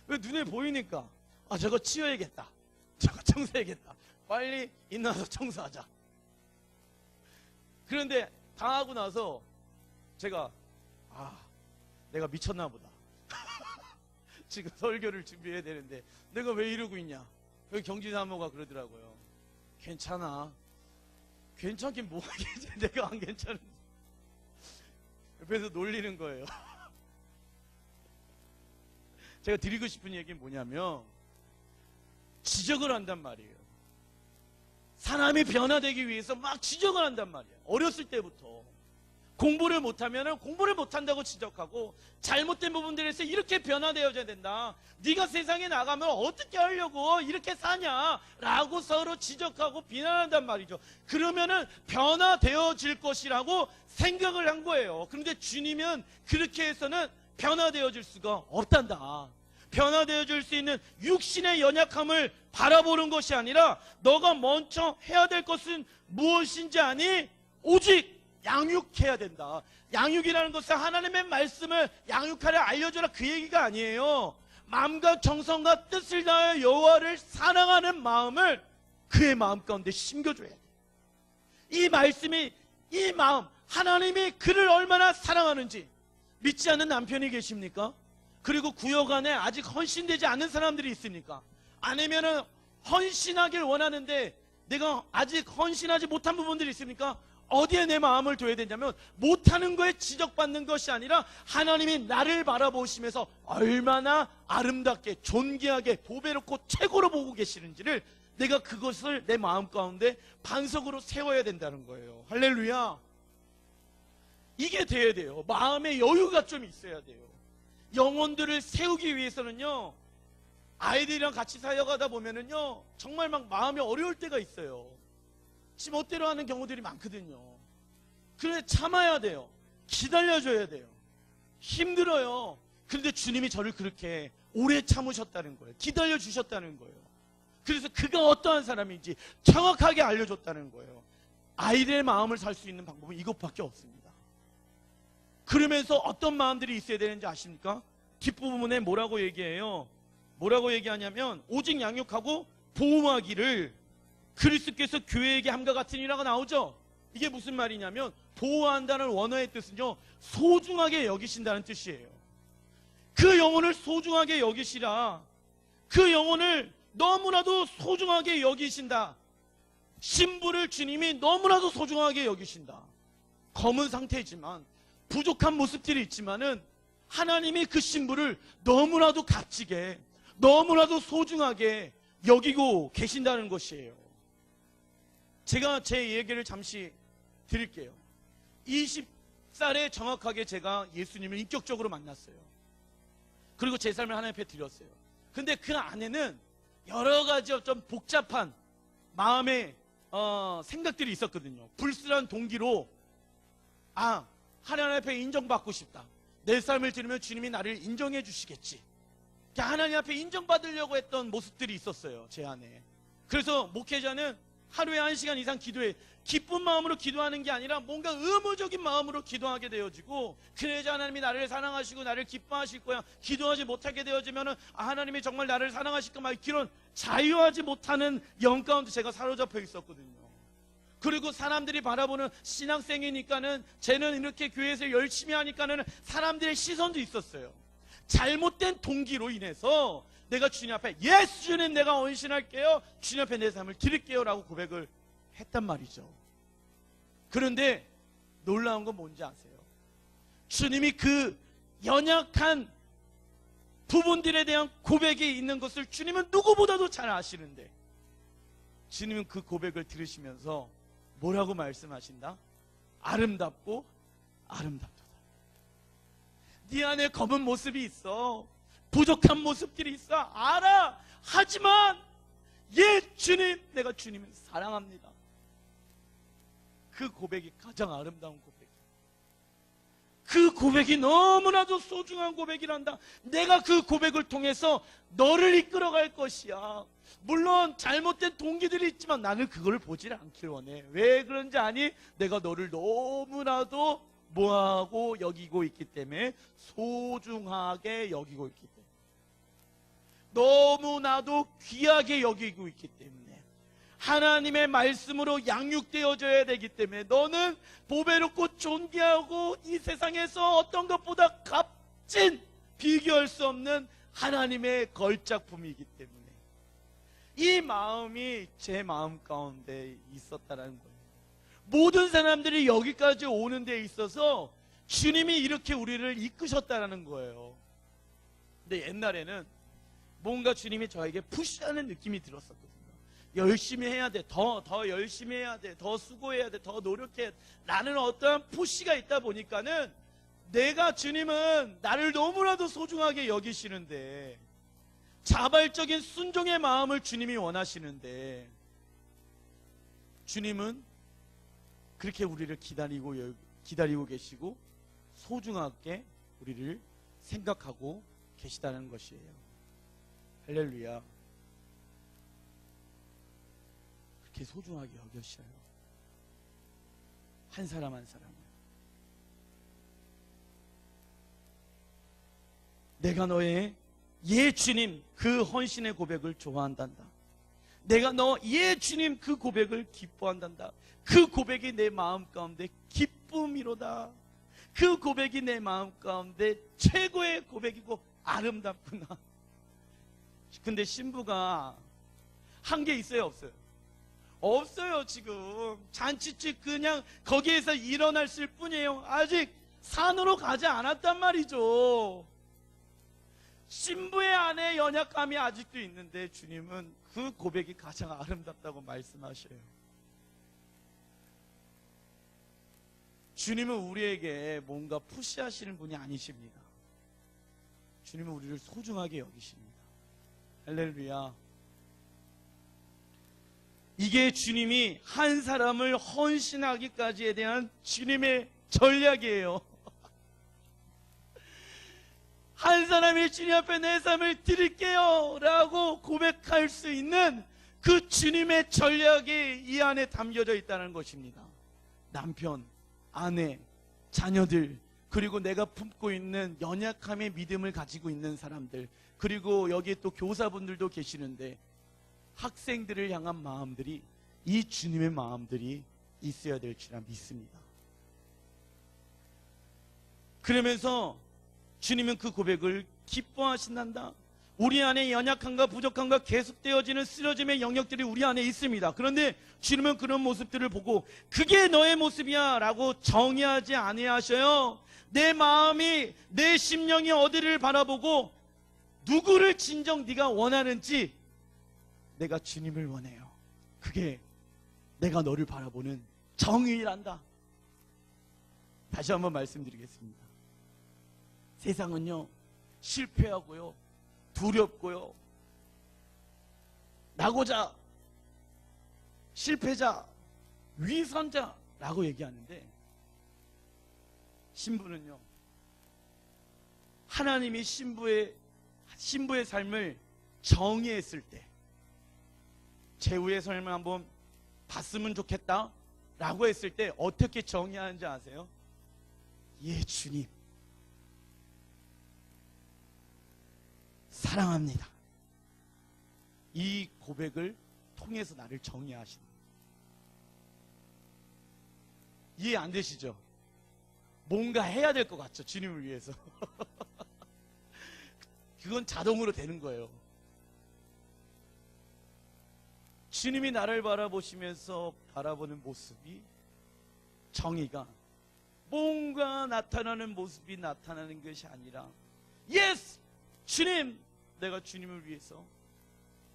왜 눈에 보이니까, 아, 저거 치워야겠다. 저거 청소해야겠다. 빨리 일어나서 청소하자. 그런데 다 하고 나서 제가, 아, 내가 미쳤나 보다. 지금 설교를 준비해야 되는데 내가 왜 이러고 있냐. 여기 경지사모가 그러더라고요. 괜찮아. 괜찮긴 뭐하겠지. 내가 안 괜찮은데. 옆에서 놀리는 거예요. 제가 드리고 싶은 얘기는 뭐냐면 지적을 한단 말이에요. 사람이 변화되기 위해서 막 지적을 한단 말이에요. 어렸을 때부터. 공부를 못하면 공부를 못한다고 지적하고, 잘못된 부분들에서 이렇게 변화되어져야 된다. 네가 세상에 나가면 어떻게 하려고 이렇게 사냐 라고 서로 지적하고 비난한단 말이죠. 그러면은 변화되어질 것이라고 생각을 한 거예요. 그런데 주님은 그렇게 해서는 변화되어질 수가 없단다. 변화되어질 수 있는 육신의 연약함을 바라보는 것이 아니라 너가 먼저 해야 될 것은 무엇인지 아니? 오직 양육해야 된다. 양육이라는 것은 하나님의 말씀을 양육하려 알려줘라 그 얘기가 아니에요. 마음과 정성과 뜻을 다하여 여호와를 사랑하는 마음을 그의 마음 가운데 심겨줘야 돼. 이 말씀이, 이 마음, 하나님이 그를 얼마나 사랑하는지 믿지 않는 남편이 계십니까? 그리고 구역 안에 아직 헌신되지 않은 사람들이 있습니까? 아니면은 헌신하길 원하는데 내가 아직 헌신하지 못한 부분들이 있습니까? 어디에 내 마음을 둬야 되냐면 못하는 거에 지적받는 것이 아니라 하나님이 나를 바라보시면서 얼마나 아름답게 존귀하게 보배롭고 최고로 보고 계시는지를 내가 그것을 내 마음 가운데 반석으로 세워야 된다는 거예요. 할렐루야. 이게 돼야 돼요. 마음의 여유가 좀 있어야 돼요. 영혼들을 세우기 위해서는요, 아이들이랑 같이 살아가다 보면은요 정말 막 마음이 어려울 때가 있어요. 지멋대로 하는 경우들이 많거든요. 그래 참아야 돼요. 기다려줘야 돼요. 힘들어요. 그런데 주님이 저를 그렇게 오래 참으셨다는 거예요. 기다려주셨다는 거예요. 그래서 그가 어떠한 사람인지 정확하게 알려줬다는 거예요. 아이들의 마음을 살 수 있는 방법은 이것밖에 없습니다. 그러면서 어떤 마음들이 있어야 되는지 아십니까? 뒷부분에 뭐라고 얘기해요? 뭐라고 얘기하냐면 오직 양육하고 보호하기를 그리스도께서 교회에게 함과 같은 이라고 나오죠. 이게 무슨 말이냐면 보호한다는 원어의 뜻은요 소중하게 여기신다는 뜻이에요. 그 영혼을 소중하게 여기시라. 그 영혼을 너무나도 소중하게 여기신다. 신부를 주님이 너무나도 소중하게 여기신다. 검은 상태이지만 부족한 모습들이 있지만은 하나님이 그 신부를 너무나도 값지게 너무나도 소중하게 여기고 계신다는 것이에요. 제가 제 얘기를 잠시 드릴게요. 20살에 정확하게 제가 예수님을 인격적으로 만났어요. 그리고 제 삶을 하나님 앞에 드렸어요. 근데 그 안에는 여러 가지 좀 복잡한 마음의 생각들이 있었거든요. 불순한 동기로 하나님 앞에 인정받고 싶다. 내 삶을 들으면 주님이 나를 인정해 주시겠지. 하나님 앞에 인정받으려고 했던 모습들이 있었어요. 제 안에. 그래서 목회자는 하루에 1시간 이상 기도해. 기쁜 마음으로 기도하는 게 아니라 뭔가 의무적인 마음으로 기도하게 되어지고, 그래야지 하나님이 나를 사랑하시고 나를 기뻐하실 거야. 기도하지 못하게 되어지면은 하나님이 정말 나를 사랑하실까 막 그런 자유하지 못하는 영 가운데 제가 사로잡혀 있었거든요. 그리고 사람들이 바라보는 신학생이니까는 쟤는 이렇게 교회에서 열심히 하니까는 사람들의 시선도 있었어요. 잘못된 동기로 인해서 내가 주님 앞에 예수 주님 내가 헌신할게요. 주님 앞에 내 삶을 드릴게요 라고 고백을 했단 말이죠. 그런데 놀라운 건 뭔지 아세요? 주님이 그 연약한 부분들에 대한 고백이 있는 것을 주님은 누구보다도 잘 아시는데 주님은 그 고백을 들으시면서 뭐라고 말씀하신다? 아름답고 아름답도다. 네 안에 검은 모습이 있어. 부족한 모습들이 있어. 알아. 하지만 예 주님, 내가 주님을 사랑합니다. 그 고백이 가장 아름다운 고백이에요. 그 고백이 너무나도 소중한 고백이란다. 내가 그 고백을 통해서 너를 이끌어갈 것이야. 물론 잘못된 동기들이 있지만 나는 그걸 보질 않길 원해. 왜 그런지 아니? 내가 너를 너무나도 뭐하고 여기고 있기 때문에, 소중하게 여기고 있기 때문에, 너무나도 귀하게 여기고 있기 때문에, 하나님의 말씀으로 양육되어져야 되기 때문에, 너는 보배롭고 존귀하고 이 세상에서 어떤 것보다 값진, 비교할 수 없는 하나님의 걸작품이기 때문에 이 마음이 제 마음 가운데 있었다는 거예요. 모든 사람들이 여기까지 오는 데 있어서 주님이 이렇게 우리를 이끄셨다는 거예요. 근데 옛날에는 뭔가 주님이 저에게 푸시하는 느낌이 들었었거든요. 열심히 해야 돼. 더 열심히 해야 돼. 더 수고해야 돼. 더 노력해야 돼. 라는 어떠한 푸시가 있다 보니까는, 내가 주님은 나를 너무나도 소중하게 여기시는데, 자발적인 순종의 마음을 주님이 원하시는데, 주님은 그렇게 우리를 기다리고 계시고 소중하게 우리를 생각하고 계시다는 것이에요. 할렐루야. 그렇게 소중하게 여겨셔요. 한 사람 한 사람을. 내가 너의 예 주님 그 헌신의 고백을 좋아한단다. 내가 너 예 주님 그 고백을 기뻐한단다. 그 고백이 내 마음 가운데 기쁨이로다. 그 고백이 내 마음 가운데 최고의 고백이고 아름답구나. 근데 신부가 한 게 있어요, 없어요? 없어요. 지금 잔치집 그냥 거기에서 일어났을 뿐이에요. 아직 산으로 가지 않았단 말이죠. 신부의 안에 연약함이 아직도 있는데 주님은 그 고백이 가장 아름답다고 말씀하셔요. 주님은 우리에게 뭔가 푸시하시는 분이 아니십니다. 주님은 우리를 소중하게 여기십니다. 할렐루야. 이게 주님이 한 사람을 헌신하기까지에 대한 주님의 전략이에요. 한 사람이 주님 앞에 내 삶을 드릴게요 라고 고백할 수 있는 그 주님의 전략이 이 안에 담겨져 있다는 것입니다. 남편, 아내, 자녀들, 그리고 내가 품고 있는 연약함의 믿음을 가지고 있는 사람들, 그리고 여기에 또 교사분들도 계시는데, 학생들을 향한 마음들이 이 주님의 마음들이 있어야 될 줄 믿습니다. 그러면서 주님은 그 고백을 기뻐하신단다. 우리 안에 연약함과 부족함과 계속되어지는 쓰러짐의 영역들이 우리 안에 있습니다. 그런데 주님은 그런 모습들을 보고 그게 너의 모습이야 라고 정의하지 아니하셔요. 내 마음이, 내 심령이 어디를 바라보고 누구를 진정 네가 원하는지, 내가 주님을 원해요. 그게 내가 너를 바라보는 정의란다. 다시 한번 말씀드리겠습니다. 세상은요, 실패하고요, 두렵고요, 낙오자, 실패자, 위선자라고 얘기하는데, 신부는요, 하나님이 신부의 삶을 정의했을 때, 제후의 삶을 한번 봤으면 좋겠다 라고 했을 때 어떻게 정의하는지 아세요? 예 주님 사랑합니다. 이 고백을 통해서 나를 정의하시는, 이해 안 되시죠? 뭔가 해야 될 것 같죠? 주님을 위해서. 그건 자동으로 되는 거예요. 주님이 나를 바라보시면서 바라보는 모습이, 정의가 뭔가 나타나는 모습이 나타나는 것이 아니라, 예스! 주님! 내가 주님을 위해서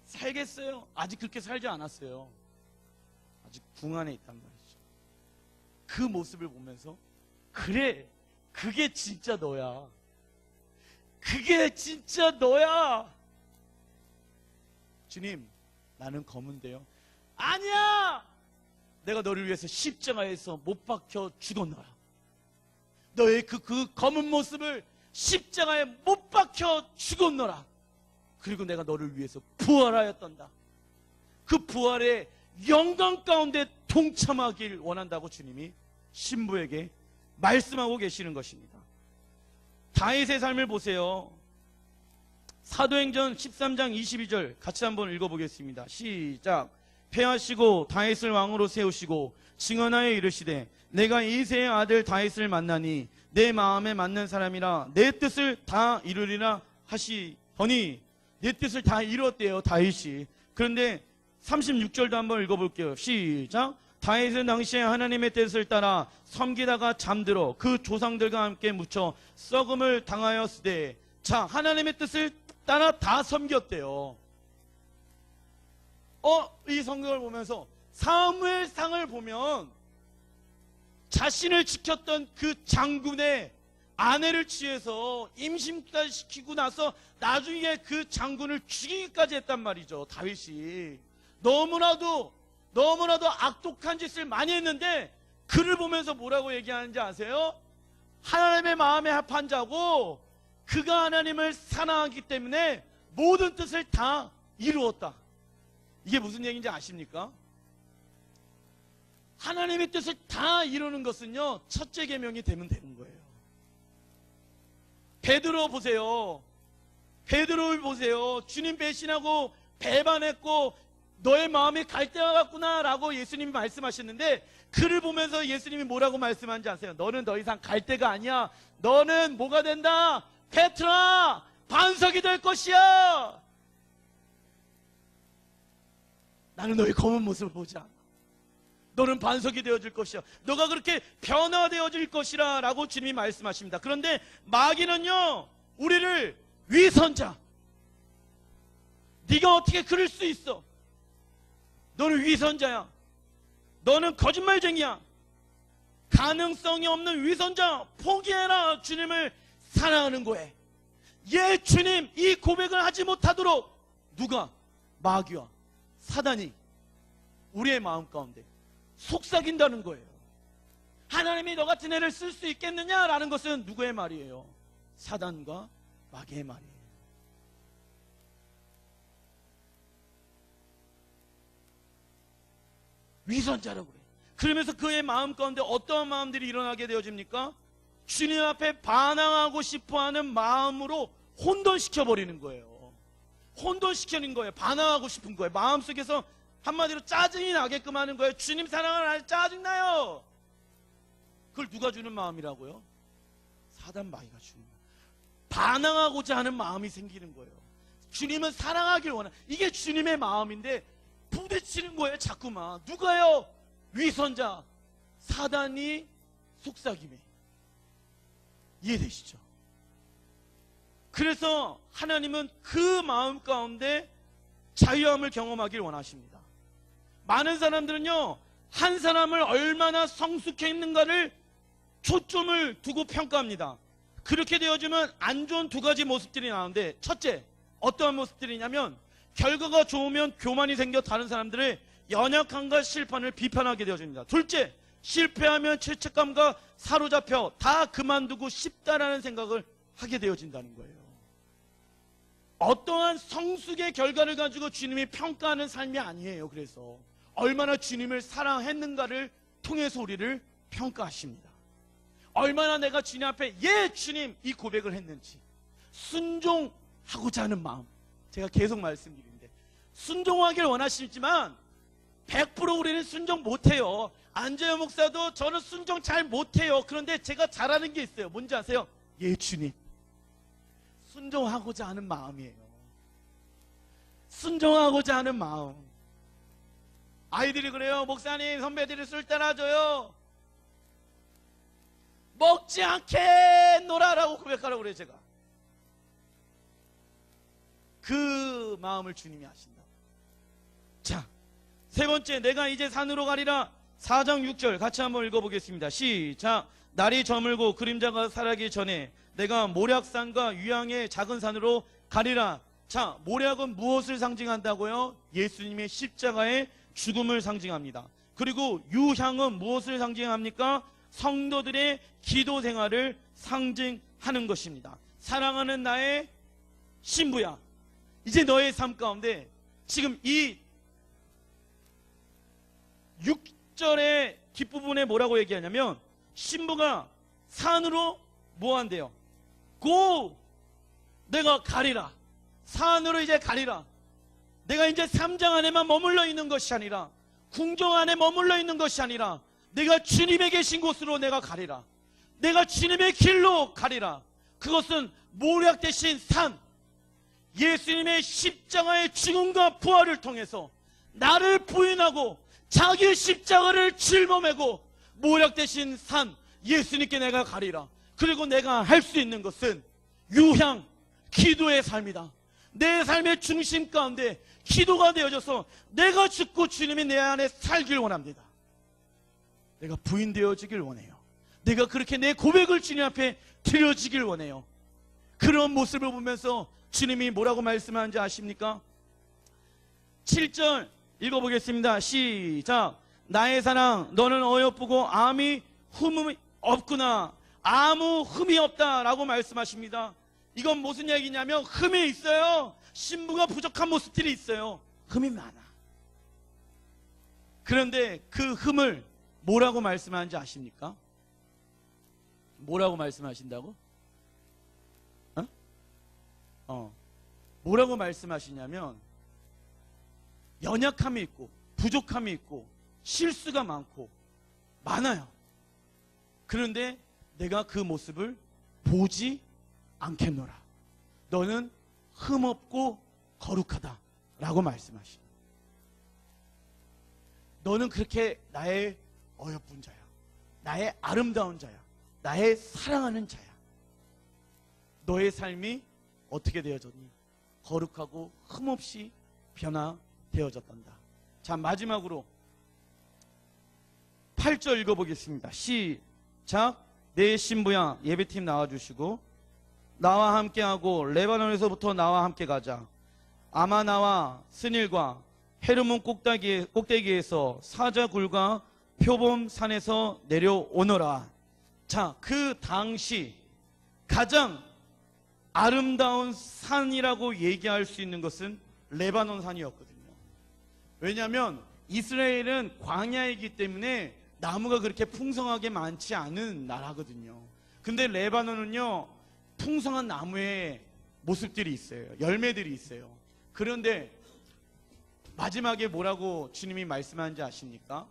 살겠어요. 아직 그렇게 살지 않았어요. 아직 궁 안에 있단 말이죠. 그 모습을 보면서, 그래, 그게 진짜 너야. 그게 진짜 너야. 주님, 나는 검은데요. 아니야! 내가 너를 위해서 십자가에서 못 박혀 죽었노라. 너의 그 검은 모습을 십자가에 못 박혀 죽었노라. 그리고 내가 너를 위해서 부활하였단다. 그 부활의 영광 가운데 동참하길 원한다고 주님이 신부에게 말씀하고 계시는 것입니다. 다윗의 삶을 보세요. 사도행전 13장 22절 같이 한번 읽어보겠습니다. 시작. 패하시고 다윗을 왕으로 세우시고 증언하여 이르시되 내가 이새의 아들 다윗을 만나니 내 마음에 맞는 사람이라 내 뜻을 다 이루리라 하시더니 내 뜻을 다 이뤘대요, 다윗이. 그런데 36절도 한번 읽어볼게요. 시작. 다윗은 당시에 하나님의 뜻을 따라 섬기다가 잠들어 그 조상들과 함께 묻혀 썩음을 당하였으되, 자, 하나님의 뜻을 따라 다 섬겼대요. 이 성경을 보면서 사무엘상을 보면 자신을 지켰던 그 장군의 아내를 취해서 임신까지 시키고 나서 나중에 그 장군을 죽이기까지 했단 말이죠, 다윗이. 너무나도 악독한 짓을 많이 했는데 그를 보면서 뭐라고 얘기하는지 아세요? 하나님의 마음에 합한 자고 그가 하나님을 사랑하기 때문에 모든 뜻을 다 이루었다. 이게 무슨 얘기인지 아십니까? 하나님의 뜻을 다 이루는 것은요, 첫째 계명이 되면 되는 거예요. 베드로 보세요. 베드로를 보세요. 주님 배신하고 배반했고 너의 마음이 갈대와 같구나 라고 예수님이 말씀하셨는데, 그를 보면서 예수님이 뭐라고 말씀하는지 아세요? 너는 더 이상 갈대가 아니야. 너는 뭐가 된다? 베트라, 반석이 될 것이야. 나는 너의 검은 모습을 보지 않아. 너는 반석이 되어질 것이야. 너가 그렇게 변화되어질 것이라 라고 주님이 말씀하십니다. 그런데 마귀는요, 우리를 위선자, 네가 어떻게 그럴 수 있어? 너는 위선자야. 너는 거짓말쟁이야. 가능성이 없는 위선자, 포기해라. 주님을 사랑하는 거에. 예, 주님, 이 고백을 하지 못하도록 누가? 마귀와 사단이 우리의 마음 가운데 속삭인다는 거예요. 하나님이 너 같은 애를 쓸 수 있겠느냐라는 것은 누구의 말이에요? 사단과 마귀의 말이에요. 위선자라고 그래요. 그러면서 그의 마음 가운데 어떠한 마음들이 일어나게 되어집니까? 주님 앞에 반항하고 싶어하는 마음으로 혼돈시켜버리는 거예요. 혼돈시키는 거예요. 반항하고 싶은 거예요. 마음속에서 한마디로 짜증이 나게끔 하는 거예요. 주님 사랑을 안 해, 짜증나요. 그걸 누가 주는 마음이라고요? 사단 마귀가 주는 마음. 반항하고자 하는 마음이 생기는 거예요. 주님은 사랑하길 원하. 이게 주님의 마음인데 부딪히는 거예요, 자꾸만. 누가요? 위선자, 사단이 속삭임에. 이해되시죠? 그래서 하나님은 그 마음 가운데 자유함을 경험하길 원하십니다. 많은 사람들은요, 한 사람을 얼마나 성숙해 있는가를 초점을 두고 평가합니다. 그렇게 되어지면 안 좋은 두 가지 모습들이 나오는데, 첫째, 어떠한 모습들이냐면 결과가 좋으면 교만이 생겨 다른 사람들의 연약함과 실패를 비판하게 되어집니다. 둘째, 실패하면 죄책감과 사로잡혀 다 그만두고 싶다라는 생각을 하게 되어진다는 거예요. 어떠한 성숙의 결과를 가지고 주님이 평가하는 삶이 아니에요. 그래서 얼마나 주님을 사랑했는가를 통해서 우리를 평가하십니다. 얼마나 내가 주님 앞에 예 주님 이 고백을 했는지, 순종하고자 하는 마음. 제가 계속 말씀드리는데 순종하길 원하시지만 100% 우리는 순종 못해요. 안재현 목사도 저는 순종 잘 못해요. 그런데 제가 잘하는 게 있어요. 뭔지 아세요? 예 주님. 순종하고자 하는 마음이에요. 순종하고자 하는 마음. 아이들이 그래요. 목사님, 선배들이 술 따라줘요. 먹지 않게 놀아라고 고백하라고 그래요. 제가 그 마음을 주님이 아신다. 자, 세 번째, 내가 이제 산으로 가리라. 4장 6절 같이 한번 읽어보겠습니다. 시작. 날이 저물고 그림자가 사라기 전에 내가 모략산과 유양의 작은 산으로 가리라. 자, 모략은 무엇을 상징한다고요? 예수님의 십자가의 죽음을 상징합니다. 그리고 유향은 무엇을 상징합니까? 성도들의 기도 생활을 상징하는 것입니다. 사랑하는 나의 신부야, 이제 너의 삶 가운데 지금 이 6절의 뒷부분에 뭐라고 얘기하냐면, 신부가 산으로 뭐 한대요? 고! 내가 가리라. 산으로 이제 가리라. 내가 이제 삼장 안에만 머물러 있는 것이 아니라, 궁정 안에 머물러 있는 것이 아니라, 내가 주님의 계신 곳으로 내가 가리라. 내가 주님의 길로 가리라. 그것은 모략 대신 산, 예수님의 십자가의 죽음과 부활을 통해서 나를 부인하고 자기 십자가를 짊어매고 모략 대신 산 예수님께 내가 가리라. 그리고 내가 할 수 있는 것은 유향, 기도의 삶이다. 내 삶의 중심 가운데 기도가 되어져서 내가 죽고 주님이 내 안에 살길 원합니다. 내가 부인되어지길 원해요. 내가 그렇게 내 고백을 주님 앞에 드려지길 원해요. 그런 모습을 보면서 주님이 뭐라고 말씀하는지 아십니까? 7절 읽어보겠습니다. 시작. 나의 사랑, 너는 어여쁘고 흠이 없구나. 아무 흠이 없다라고 말씀하십니다. 이건 무슨 얘기냐면, 흠이 있어요. 신부가 부족한 모습들이 있어요. 흠이 많아. 그런데 그 흠을 뭐라고 말씀하는지 아십니까? 뭐라고 말씀하신다고? 뭐라고 말씀하시냐면, 연약함이 있고 부족함이 있고 실수가 많아요. 그런데 내가 그 모습을 보지 않겠노라. 너는 흠없고 거룩하다 라고 말씀하십니다. 너는 그렇게 나의 어여쁜 자야, 나의 아름다운 자야, 나의 사랑하는 자야. 너의 삶이 어떻게 되어졌니? 거룩하고 흠없이 변화되어졌단다. 자, 마지막으로 8절 읽어보겠습니다. 시작. 내 신부야, 예배팀 나와주시고, 나와 함께하고 레바논에서부터 나와 함께 가자. 아마나와 스닐과 헤르몬 꼭대기에서 사자굴과 표범 산에서 내려오너라. 자, 그 당시 가장 아름다운 산이라고 얘기할 수 있는 것은 레바논 산이었거든요. 왜냐하면 이스라엘은 광야이기 때문에 나무가 그렇게 풍성하게 많지 않은 나라거든요. 근데 레바논은요, 풍성한 나무의 모습들이 있어요. 열매들이 있어요. 그런데 마지막에 뭐라고 주님이 말씀하는지 아십니까?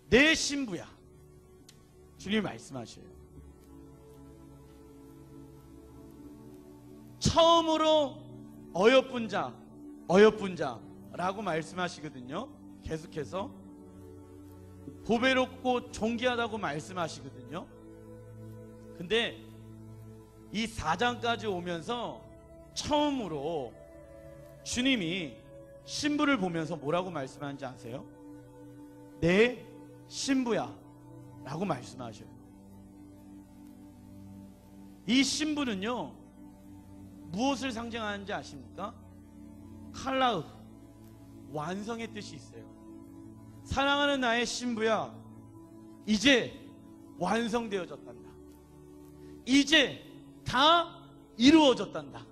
내 신부야. 주님이 말씀하셔요. 처음으로 어여쁜 자라고 말씀하시거든요. 계속해서 보배롭고 존귀하다고 말씀하시거든요. 근데 이 4장까지 오면서 처음으로 주님이 신부를 보면서 뭐라고 말씀하는지 아세요? 내 신부야 라고 말씀하셔요. 이 신부는요, 무엇을 상징하는지 아십니까? 칼라흐, 완성의 뜻이 있어요. 사랑하는 나의 신부야, 이제 완성되어졌단다. 이제 다 이루어졌단다.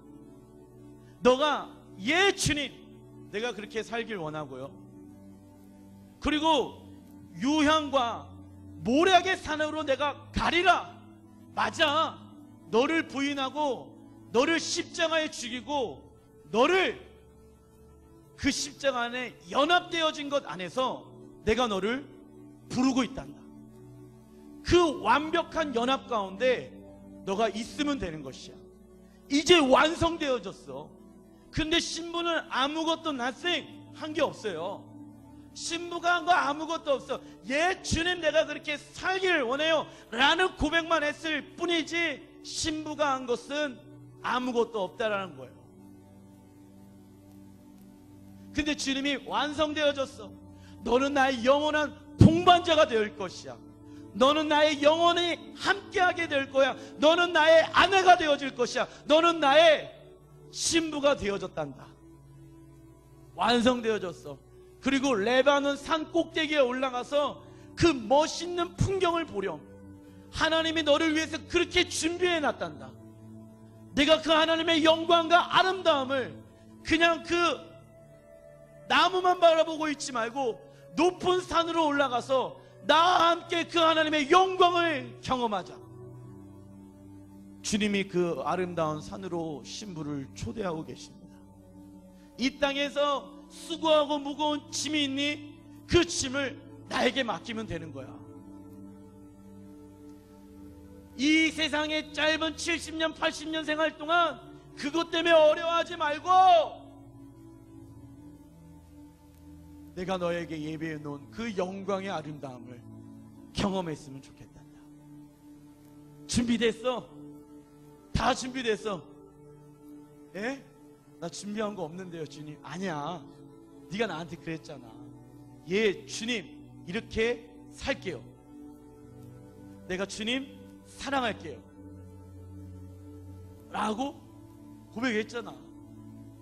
너가 주님, 내가 그렇게 살길 원하고요. 그리고 유향과 모략의 산으로 내가 가리라. 맞아, 너를 부인하고 너를 십자가에 죽이고 너를 그 십자가 안에 연합되어진 것 안에서 내가 너를 부르고 있단다. 그 완벽한 연합 가운데 너가 있으면 되는 것이야. 이제 완성되어졌어. 근데 신부는 아무것도 nothing 한 게 없어요. 신부가 한 거 아무것도 없어. 주님, 내가 그렇게 살기를 원해요 라는 고백만 했을 뿐이지, 신부가 한 것은 아무것도 없다라는 거예요. 근데 주님이 완성되어졌어. 너는 나의 영원한 동반자가 될 것이야. 너는 나의 영원히 함께하게 될 거야. 너는 나의 아내가 되어질 것이야. 너는 나의 신부가 되어졌단다. 완성되어졌어. 그리고 레바논 산 꼭대기에 올라가서 그 멋있는 풍경을 보렴. 하나님이 너를 위해서 그렇게 준비해 놨단다. 내가 그 하나님의 영광과 아름다움을 그냥 그 나무만 바라보고 있지 말고 높은 산으로 올라가서 나와 함께 그 하나님의 영광을 경험하자. 주님이 그 아름다운 산으로 신부를 초대하고 계십니다. 이 땅에서 수고하고 무거운 짐이 있니? 그 짐을 나에게 맡기면 되는 거야. 이 세상의 짧은 70년 80년 생활 동안 그것 때문에 어려워하지 말고 내가 너에게 예배해 놓은 그 영광의 아름다움을 경험했으면 좋겠단다. 준비됐어? 다 준비됐어? 예? 나 준비한 거 없는데요 주님. 아니야, 네가 나한테 그랬잖아. 예, 주님 이렇게 살게요. 내가 주님 사랑할게요 라고 고백했잖아.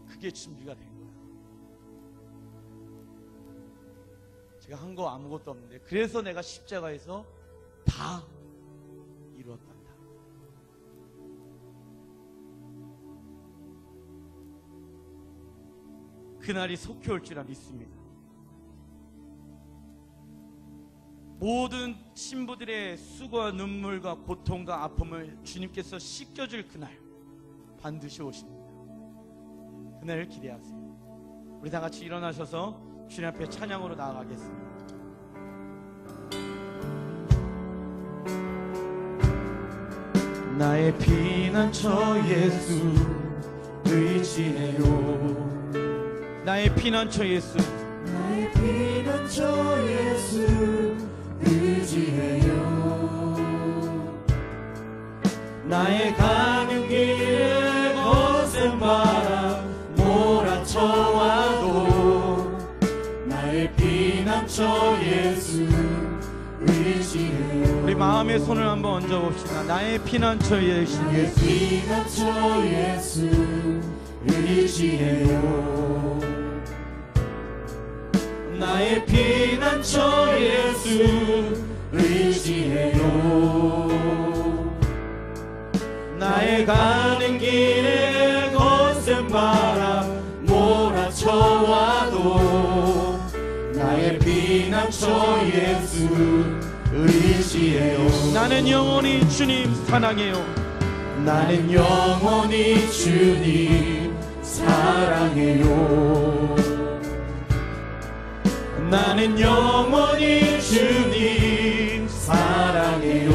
그게 준비가 된 거야. 제가 한 거 아무것도 없는데 그래서 내가 십자가에서 다 이루었단다. 그날이 속히 올 줄 믿습니다. 모든 신부들의 수고와 눈물과 고통과 아픔을 주님께서 씻겨줄 그날 반드시 오십니다. 그날을 기대하세요. 우리 다 같이 일어나셔서 주님 앞에 찬양으로 나아가겠습니다. 나의 피난처 예수 의지해요. 나의 피난처 예수, 나의 피난처 예수 의지해요. 나의 가는 길에 거센 바람 몰아쳐와도 나의 피난처 예수 의지해요. 우리 마음의 손을 한번 얹어봅시다. 나의 피난처 예수, 나의 피난처 예수 의지해요. 나의 피난처 예수 의지해요. 나의 가는 길에 거센 바람 몰아쳐와도 나의 피난처 예수 의지해요. 나는 영원히 주님 사랑해요. 나는 영원히 주님 사랑해요. 나는 영원히 주님 사랑해요.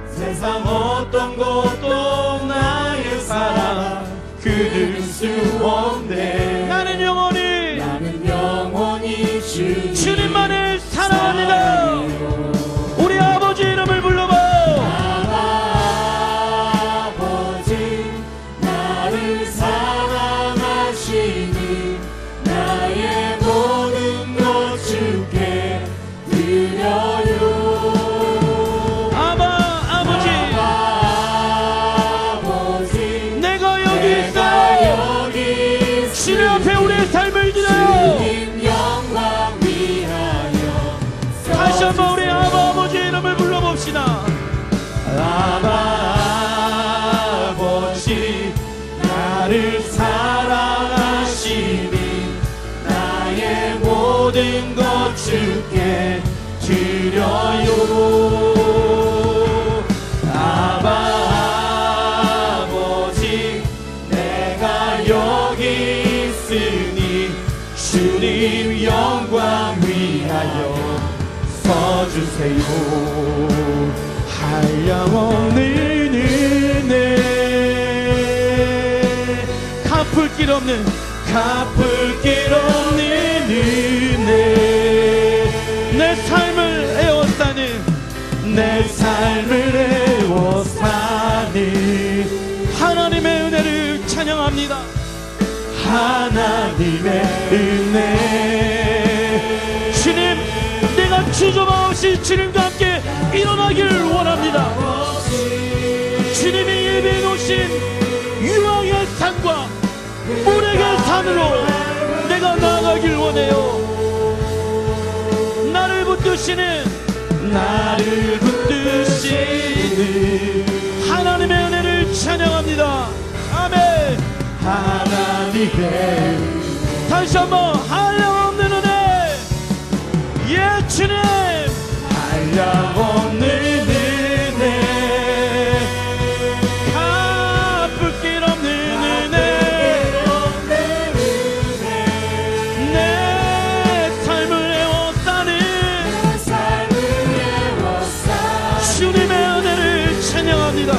세상 어떤 것도 나의 사랑 끊을 수 없네. 나는 영원히 주님만을 사랑합니다. 우리 아버지 이름을 불러봐. 아버지 나를 사랑하시니 나의 모든 것 주께 드려요. 아버지 내가 여기 있어요. 주님 앞에 우리의 삶을 드려요. 주님 영광 위하여 다시 한번 우리 아버지 이름을 불러봅시다. 아버지 나를 사랑하시니 나의 모든 것 주께 드려요. 아버지 내가 여기 있으니 주님 영광 위하여 서주세요. 한량없는 은혜, 갚을 길 없는 은혜, 내 삶을 에워싸는 하나님의 은혜를 찬양합니다. 하나님의 은혜. 주님, 내가 모래의 산으로 내가 나아가길 원해요. 나를 붙드시는 하나님의 은혜를 찬양합니다. 아멘. 하나님의 다시 한번 한량없는 은혜. 예 주님. 한량없는 은혜, 갚을 길 없는 은혜. 내 삶을 애워싸는 주님의 은혜를 찬양합니다.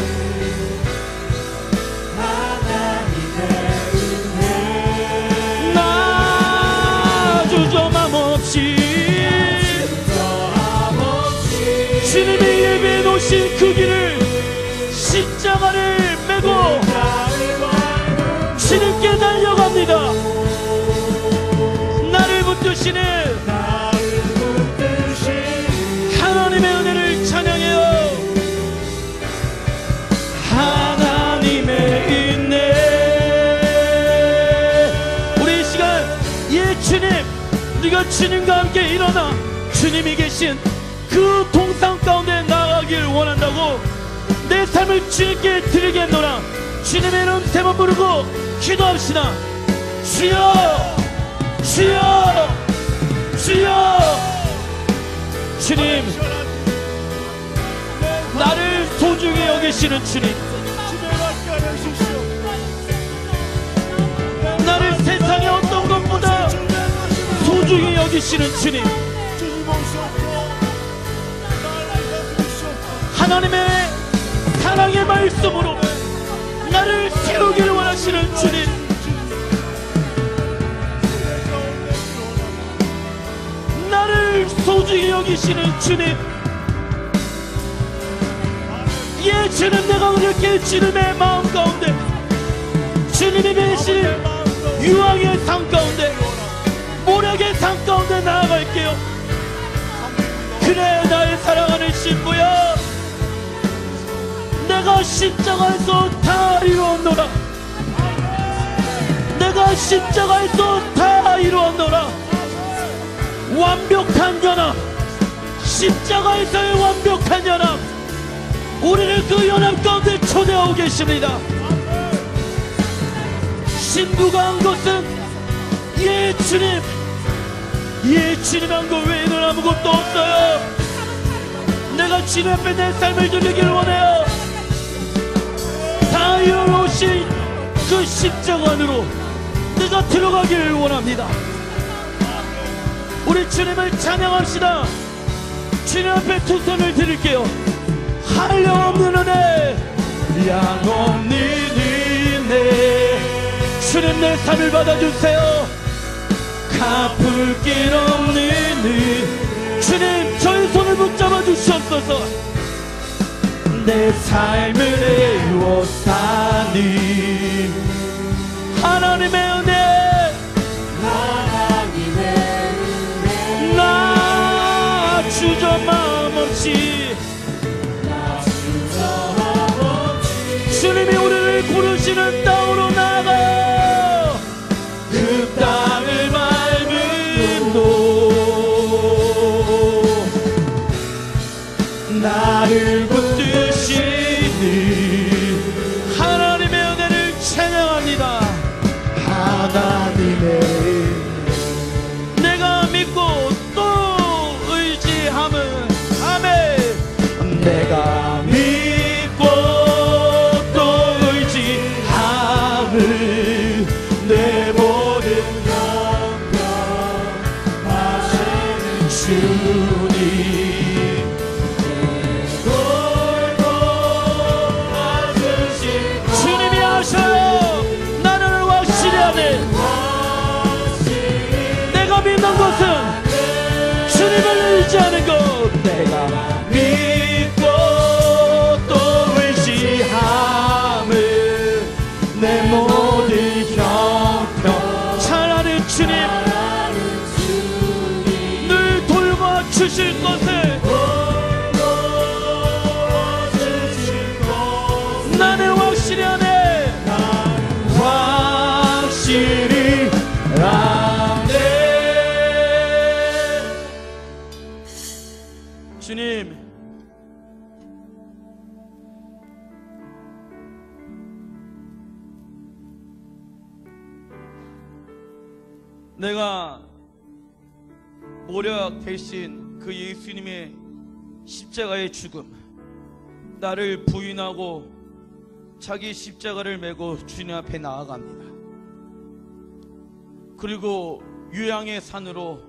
나 주저함 없이 주님이 예배해 놓으신 그 길을 십자가를 메고 주님께 달려갑니다. 나를 붙드시는 하나님의 은혜를 찬양해요. 하나님의 은혜. 우리 이 시간 예 주님, 우리가 주님과 함께 일어나 주님이 계신 그 동상 가운데 나아가길 원한다고 내 삶을 주님께 드리겠노라. 주님의 이름 세 번 부르고 기도합시다. 주여 주여 주여. 주님, 나를 소중히 여기시는 주님, 나를 세상의 어떤 것보다 소중히 여기시는 주님, 하나님의 사랑의 말씀으로 나를 세우기를 원하시는 주님, 나를 소중히 여기시는 주님. 예 주님, 내가 이렇게 주님의 마음 가운데, 주님이 계신 유황의 삶 가운데, 모략의 삶 가운데 나아갈게요. 그래 나의 사랑하는 신부야, 내가 십자가에서 다 이루었노라. 내가 십자가에서 다 이루었노라. 완벽한 연합, 십자가에서의 완벽한 연합, 우리를 그 연합 가운데 초대하고 계십니다. 신부가 한 것은 예 주님, 예 주님 한 것 외에는 아무것도 없어요. 내가 주님 앞에 내 삶을 드리기를 원해요. 다 이루어오신 그 십자가 안으로 내가 들어가기를 원합니다. 우리 주님을 찬양합시다. 주님 앞에 두 손을 드릴게요. 한량없는 은혜, 양없는 은혜, 주님 내 삶을 받아주세요. 갚을 길 없는 은혜, 주님 저의 손을 붙잡아 주시옵소서. 내 삶을 애워싸는 하나님의 은혜, 나 주저함 없이 주님이 우리를 고르시는 땅으로 나아가요. 그 땅을 밟은 도 나를 붙드시는 하나님의 은혜를 찬양합니다. 하나님의 내가 믿고 또 의지함은 아멘. 내가 믿고 또 의지함을 내 모든 영광 하시는 주님, 주님이 하셔요. 나는 확실히 하네. 내가 믿는 것은 주님을 의지하는 것. 내가 믿고 또 의지함을 내 모든 형편 차라리 주님 늘 돌봐 주실 것을 나는 확실히 하네. 확실히 주님, 내가 모략 대신 그 예수님의 십자가의 죽음, 나를 부인하고 자기 십자가를 메고 주님 앞에 나아갑니다. 그리고 유양의 산으로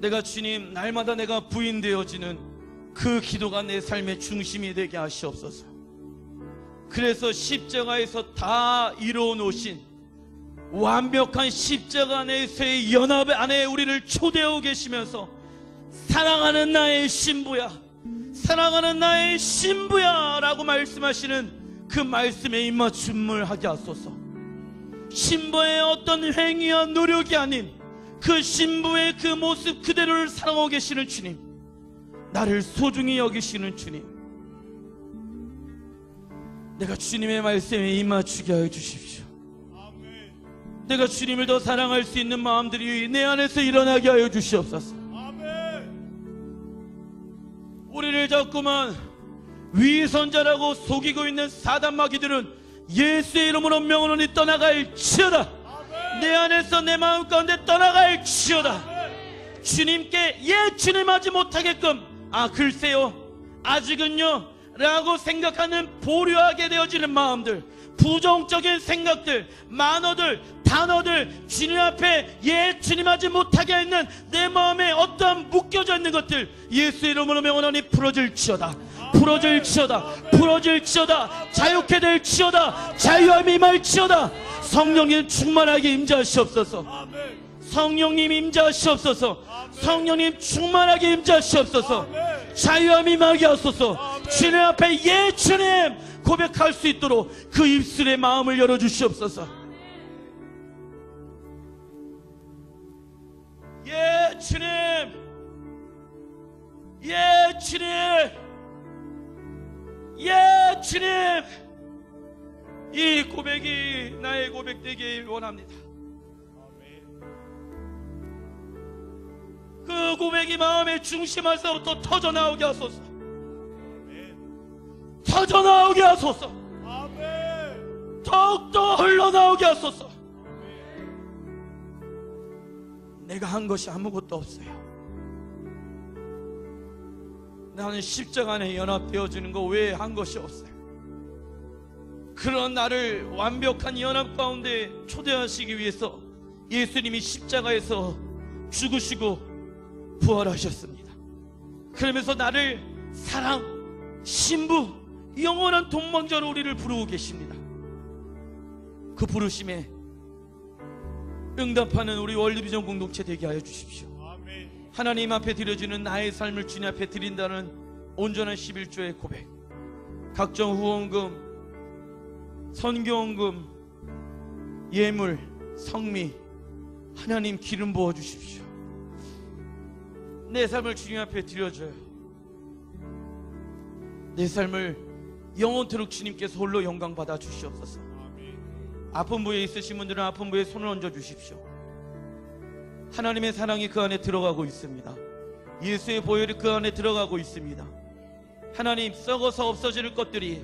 내가 주님, 날마다 내가 부인되어지는 그 기도가 내 삶의 중심이 되게 하시옵소서. 그래서 십자가에서 다 이루어 놓으신 완벽한 십자가 안에서의 연합 안에 우리를 초대하고 계시면서, 사랑하는 나의 신부야, 사랑하는 나의 신부야 라고 말씀하시는 그 말씀에 입맞춤을 하게 하소서. 신부의 어떤 행위와 노력이 아닌 그 신부의 그 모습 그대로를 사랑하고 계시는 주님, 나를 소중히 여기시는 주님, 내가 주님의 말씀에 입맞추게 하여 주십시오. 내가 주님을 더 사랑할 수 있는 마음들이 내 안에서 일어나게 하여 주시옵소서. 우리를 자꾸만 위선자라고 속이고 있는 사단 마귀들은 예수의 이름으로 명하노니 떠나갈지어다. 내 안에서 내 마음 가운데 떠나갈지어다. 주님께 예추임하지 못하게끔, 글쎄요, 아직은요 라고 생각하는 보류하게 되어지는 마음들, 부정적인 생각들, 만어들, 단어들, 주님 앞에 예추임하지 못하게 하는 내 마음에 어떠한 묶여져 있는 것들, 예수의 이름으로 명하노니 풀어질지어다. 풀어질지어다. 풀어질지어다. 자유케 될지어다. 자유함이 임할지어다. 성령님 충만하게 임재하시옵소서. 성령님 임재하시옵소서. 성령님 충만하게 임재하시옵소서. 자유함이 임하게 하소서. 주님 앞에 예 주님 고백할 수 있도록 그 입술의 마음을 열어주시옵소서. 예 주님, 예 주님, 예 주님, 이 고백이 나의 고백 되길 원합니다. 그 고백이 마음의 중심에서부터 터져나오게 하소서. 터져나오게 하소서. 더욱더 흘러나오게 하소서. 내가 한 것이 아무것도 없어요. 나는 십자가 안에 연합되어지는 거 외에 한 것이 없어요. 그런 나를 완벽한 연합 가운데 초대하시기 위해서 예수님이 십자가에서 죽으시고 부활하셨습니다. 그러면서 나를 사랑, 신부, 영원한 동방자로 우리를 부르고 계십니다. 그 부르심에 응답하는 우리 월드비전 공동체 되게 하여 주십시오. 하나님 앞에 드려지는 나의 삶을 주님 앞에 드린다는 온전한 11조의 고백, 각종 후원금, 선교원금, 예물, 성미, 하나님 기름 부어 주십시오. 내 삶을 주님 앞에 드려줘요. 내 삶을 영원토록 주님께서 홀로 영광 받아 주시옵소서. 아픈 부에 있으신 분들은 아픈 부에 손을 얹어 주십시오. 하나님의 사랑이 그 안에 들어가고 있습니다. 예수의 보혈이 그 안에 들어가고 있습니다. 하나님, 썩어서 없어질 것들이,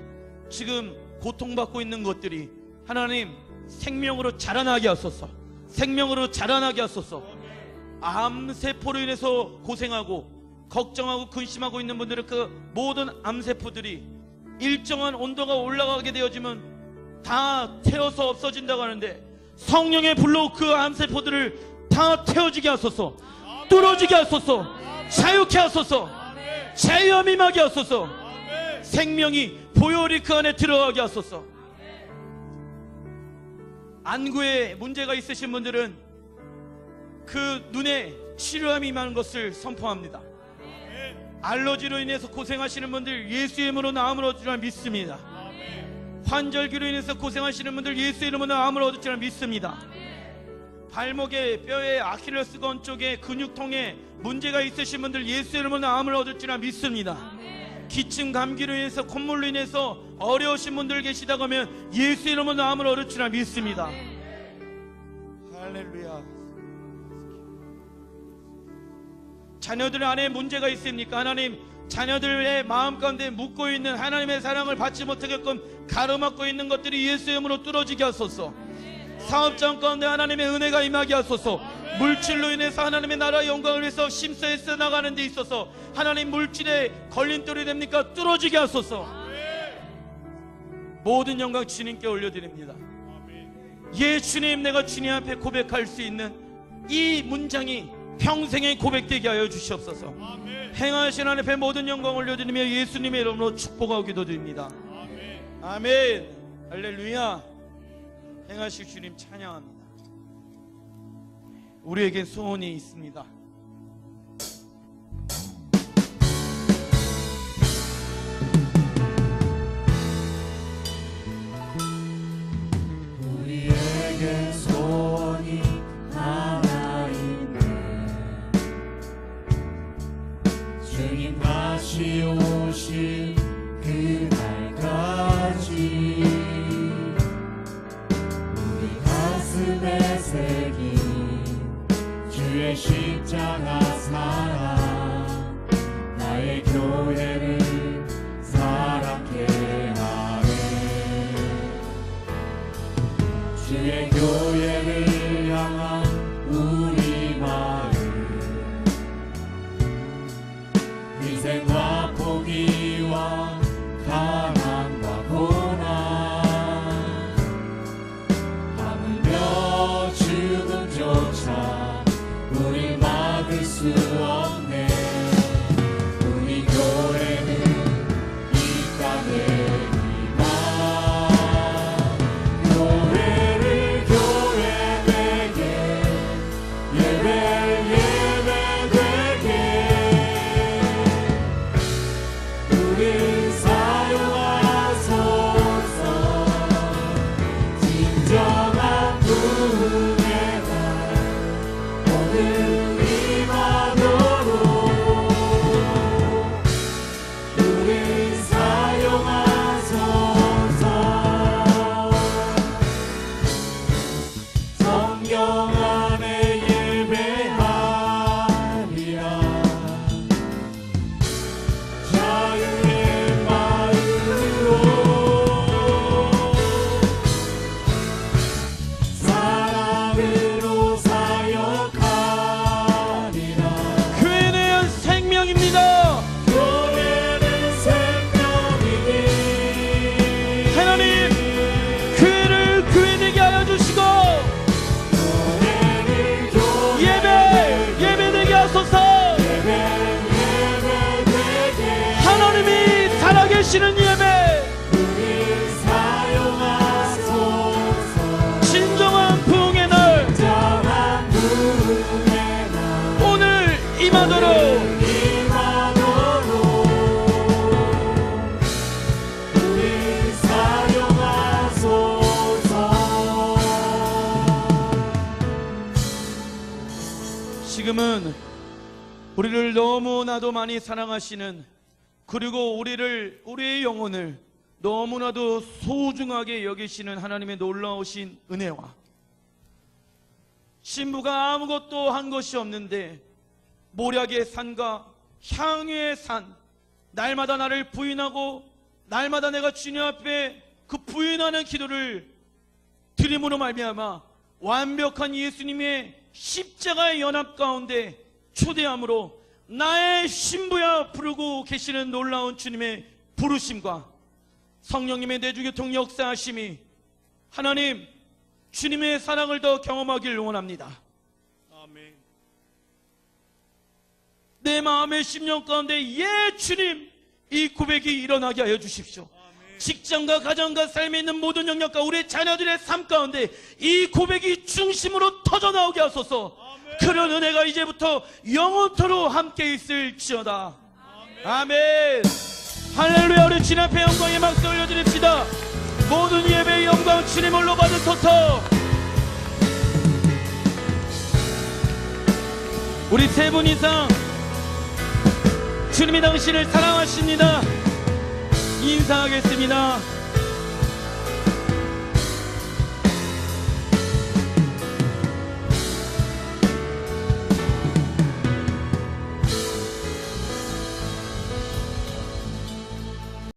지금 고통받고 있는 것들이 하나님 생명으로 자라나게 하소서. 생명으로 자라나게 하소서. 암세포로 인해서 고생하고 걱정하고 근심하고 있는 분들은 그 모든 암세포들이 일정한 온도가 올라가게 되어지면 다 태워서 없어진다고 하는데, 성령의 불로 그 암세포들을 다 태워지게 하소서. 뚫어지게 하소서. 자유케 하소서. 자유함이 임하게 하소서. 생명이 보혈이 그 안에 들어가게 하소서. 안구에 문제가 있으신 분들은 그 눈에 치료함이 임하는 것을 선포합니다. 알러지로 인해서 고생하시는 분들 예수의 이름으로 나음을 얻으리라 믿습니다. 환절기로 인해서 고생하시는 분들 예수의 이름으로 나음을 얻으리라 믿습니다. 발목에, 뼈에, 아킬레스건 쪽에, 근육통에 문제가 있으신 분들 예수의 이름으로 나음을 얻으리라 믿습니다. 기침 감기로 인해서, 콧물로 인해서 어려우신 분들 계시다고 하면 예수의 이름으로 나음을 얻으리라 믿습니다. 할렐루야. 자녀들 안에 문제가 있습니까? 하나님, 자녀들의 마음 가운데 묻고 있는 하나님의 사랑을 받지 못하게끔 가로막고 있는 것들이 예수의 이름으로 뚫어지게 하소서. 사업장 가운데 하나님의 은혜가 임하게 하소서. 물질로 인해서 하나님의 나라의 영광을 위해서 심사에 써나가는 데 있어서 하나님 물질에 걸림돌이 됩니까? 뚫어지게 하소서. 모든 영광 주님께 올려드립니다. 예 주님, 내가 주님 앞에 고백할 수 있는 이 문장이 평생의 고백되게 하여 주시옵소서. 행하신 하나님 앞에 모든 영광 올려드리며 예수님의 이름으로 축복하고 기도드립니다. 아멘. 할렐루야. 행하실 주님 찬양합니다. 우리에게 소원이 있습니다. 우리에게 소원이 하나 있네. 주님 다시 오실 그날까지 우리 가슴에 새긴 주의 십자가 사랑, 나의 교회를 사랑케 하네. 주의 교회를 향한 우리 마음, 희생과 포기와 가난과 고난, 하물며 죽음조차 우릴 막을 수 없네. 우리 교회는 이 땅에 희망, 교회를 교회되게, 예배를 예배되게 우릴 사용하소서. 진정한 부흥의 날 오늘 임하도록 우릴 사용하소서. 성령 안에 예배하리라. 자유의 마음으로 사랑으로 사역하리라. 교회에 대한 생명입니다. 교회는 생명이니 하나님, 교회를 교회되게 하여 주시고 교회를 예배되게 하소서. 예배되게 하나님이 살아계시는 예배, 우릴 사용하소서. 진정한 부흥의 날 정한 부흥의 날 오늘 임하도록 임하도록 우릴 사용하소서. 지금은 우리를 너무나도 많이 사랑하시는, 그리고 우리의 영혼을 너무나도 소중하게 여기시는 하나님의 놀라우신 은혜와, 신부가 아무것도 한 것이 없는데 모략의 산과 향유의 산, 날마다 나를 부인하고 날마다 내가 주님 앞에 그 부인하는 기도를 드림으로 말미암아 완벽한 예수님의 십자가의 연합 가운데 초대함으로 나의 신부야 부르고 계시는 놀라운 주님의 부르심과 성령님의 내주교통 역사하심이 하나님 주님의 사랑을 더 경험하길 원합니다. 아멘. 내 마음의 심령 가운데 예 주님, 이 고백이 일어나게 하여 주십시오. 직장과 가정과 삶에 있는 모든 영역과 우리 자녀들의 삶 가운데 이 고백이 중심으로 터져나오게 하소서. 그런 은혜가 이제부터 영원토록 함께 있을지어다. 아멘. 할렐루야. 우리 주님 앞에 영광의 박수 올려드립시다. 모든 예배의 영광 주님 홀로 받으소서. 우리 세 분 이상 주님이 당신을 사랑하십니다. 인사하겠습니다.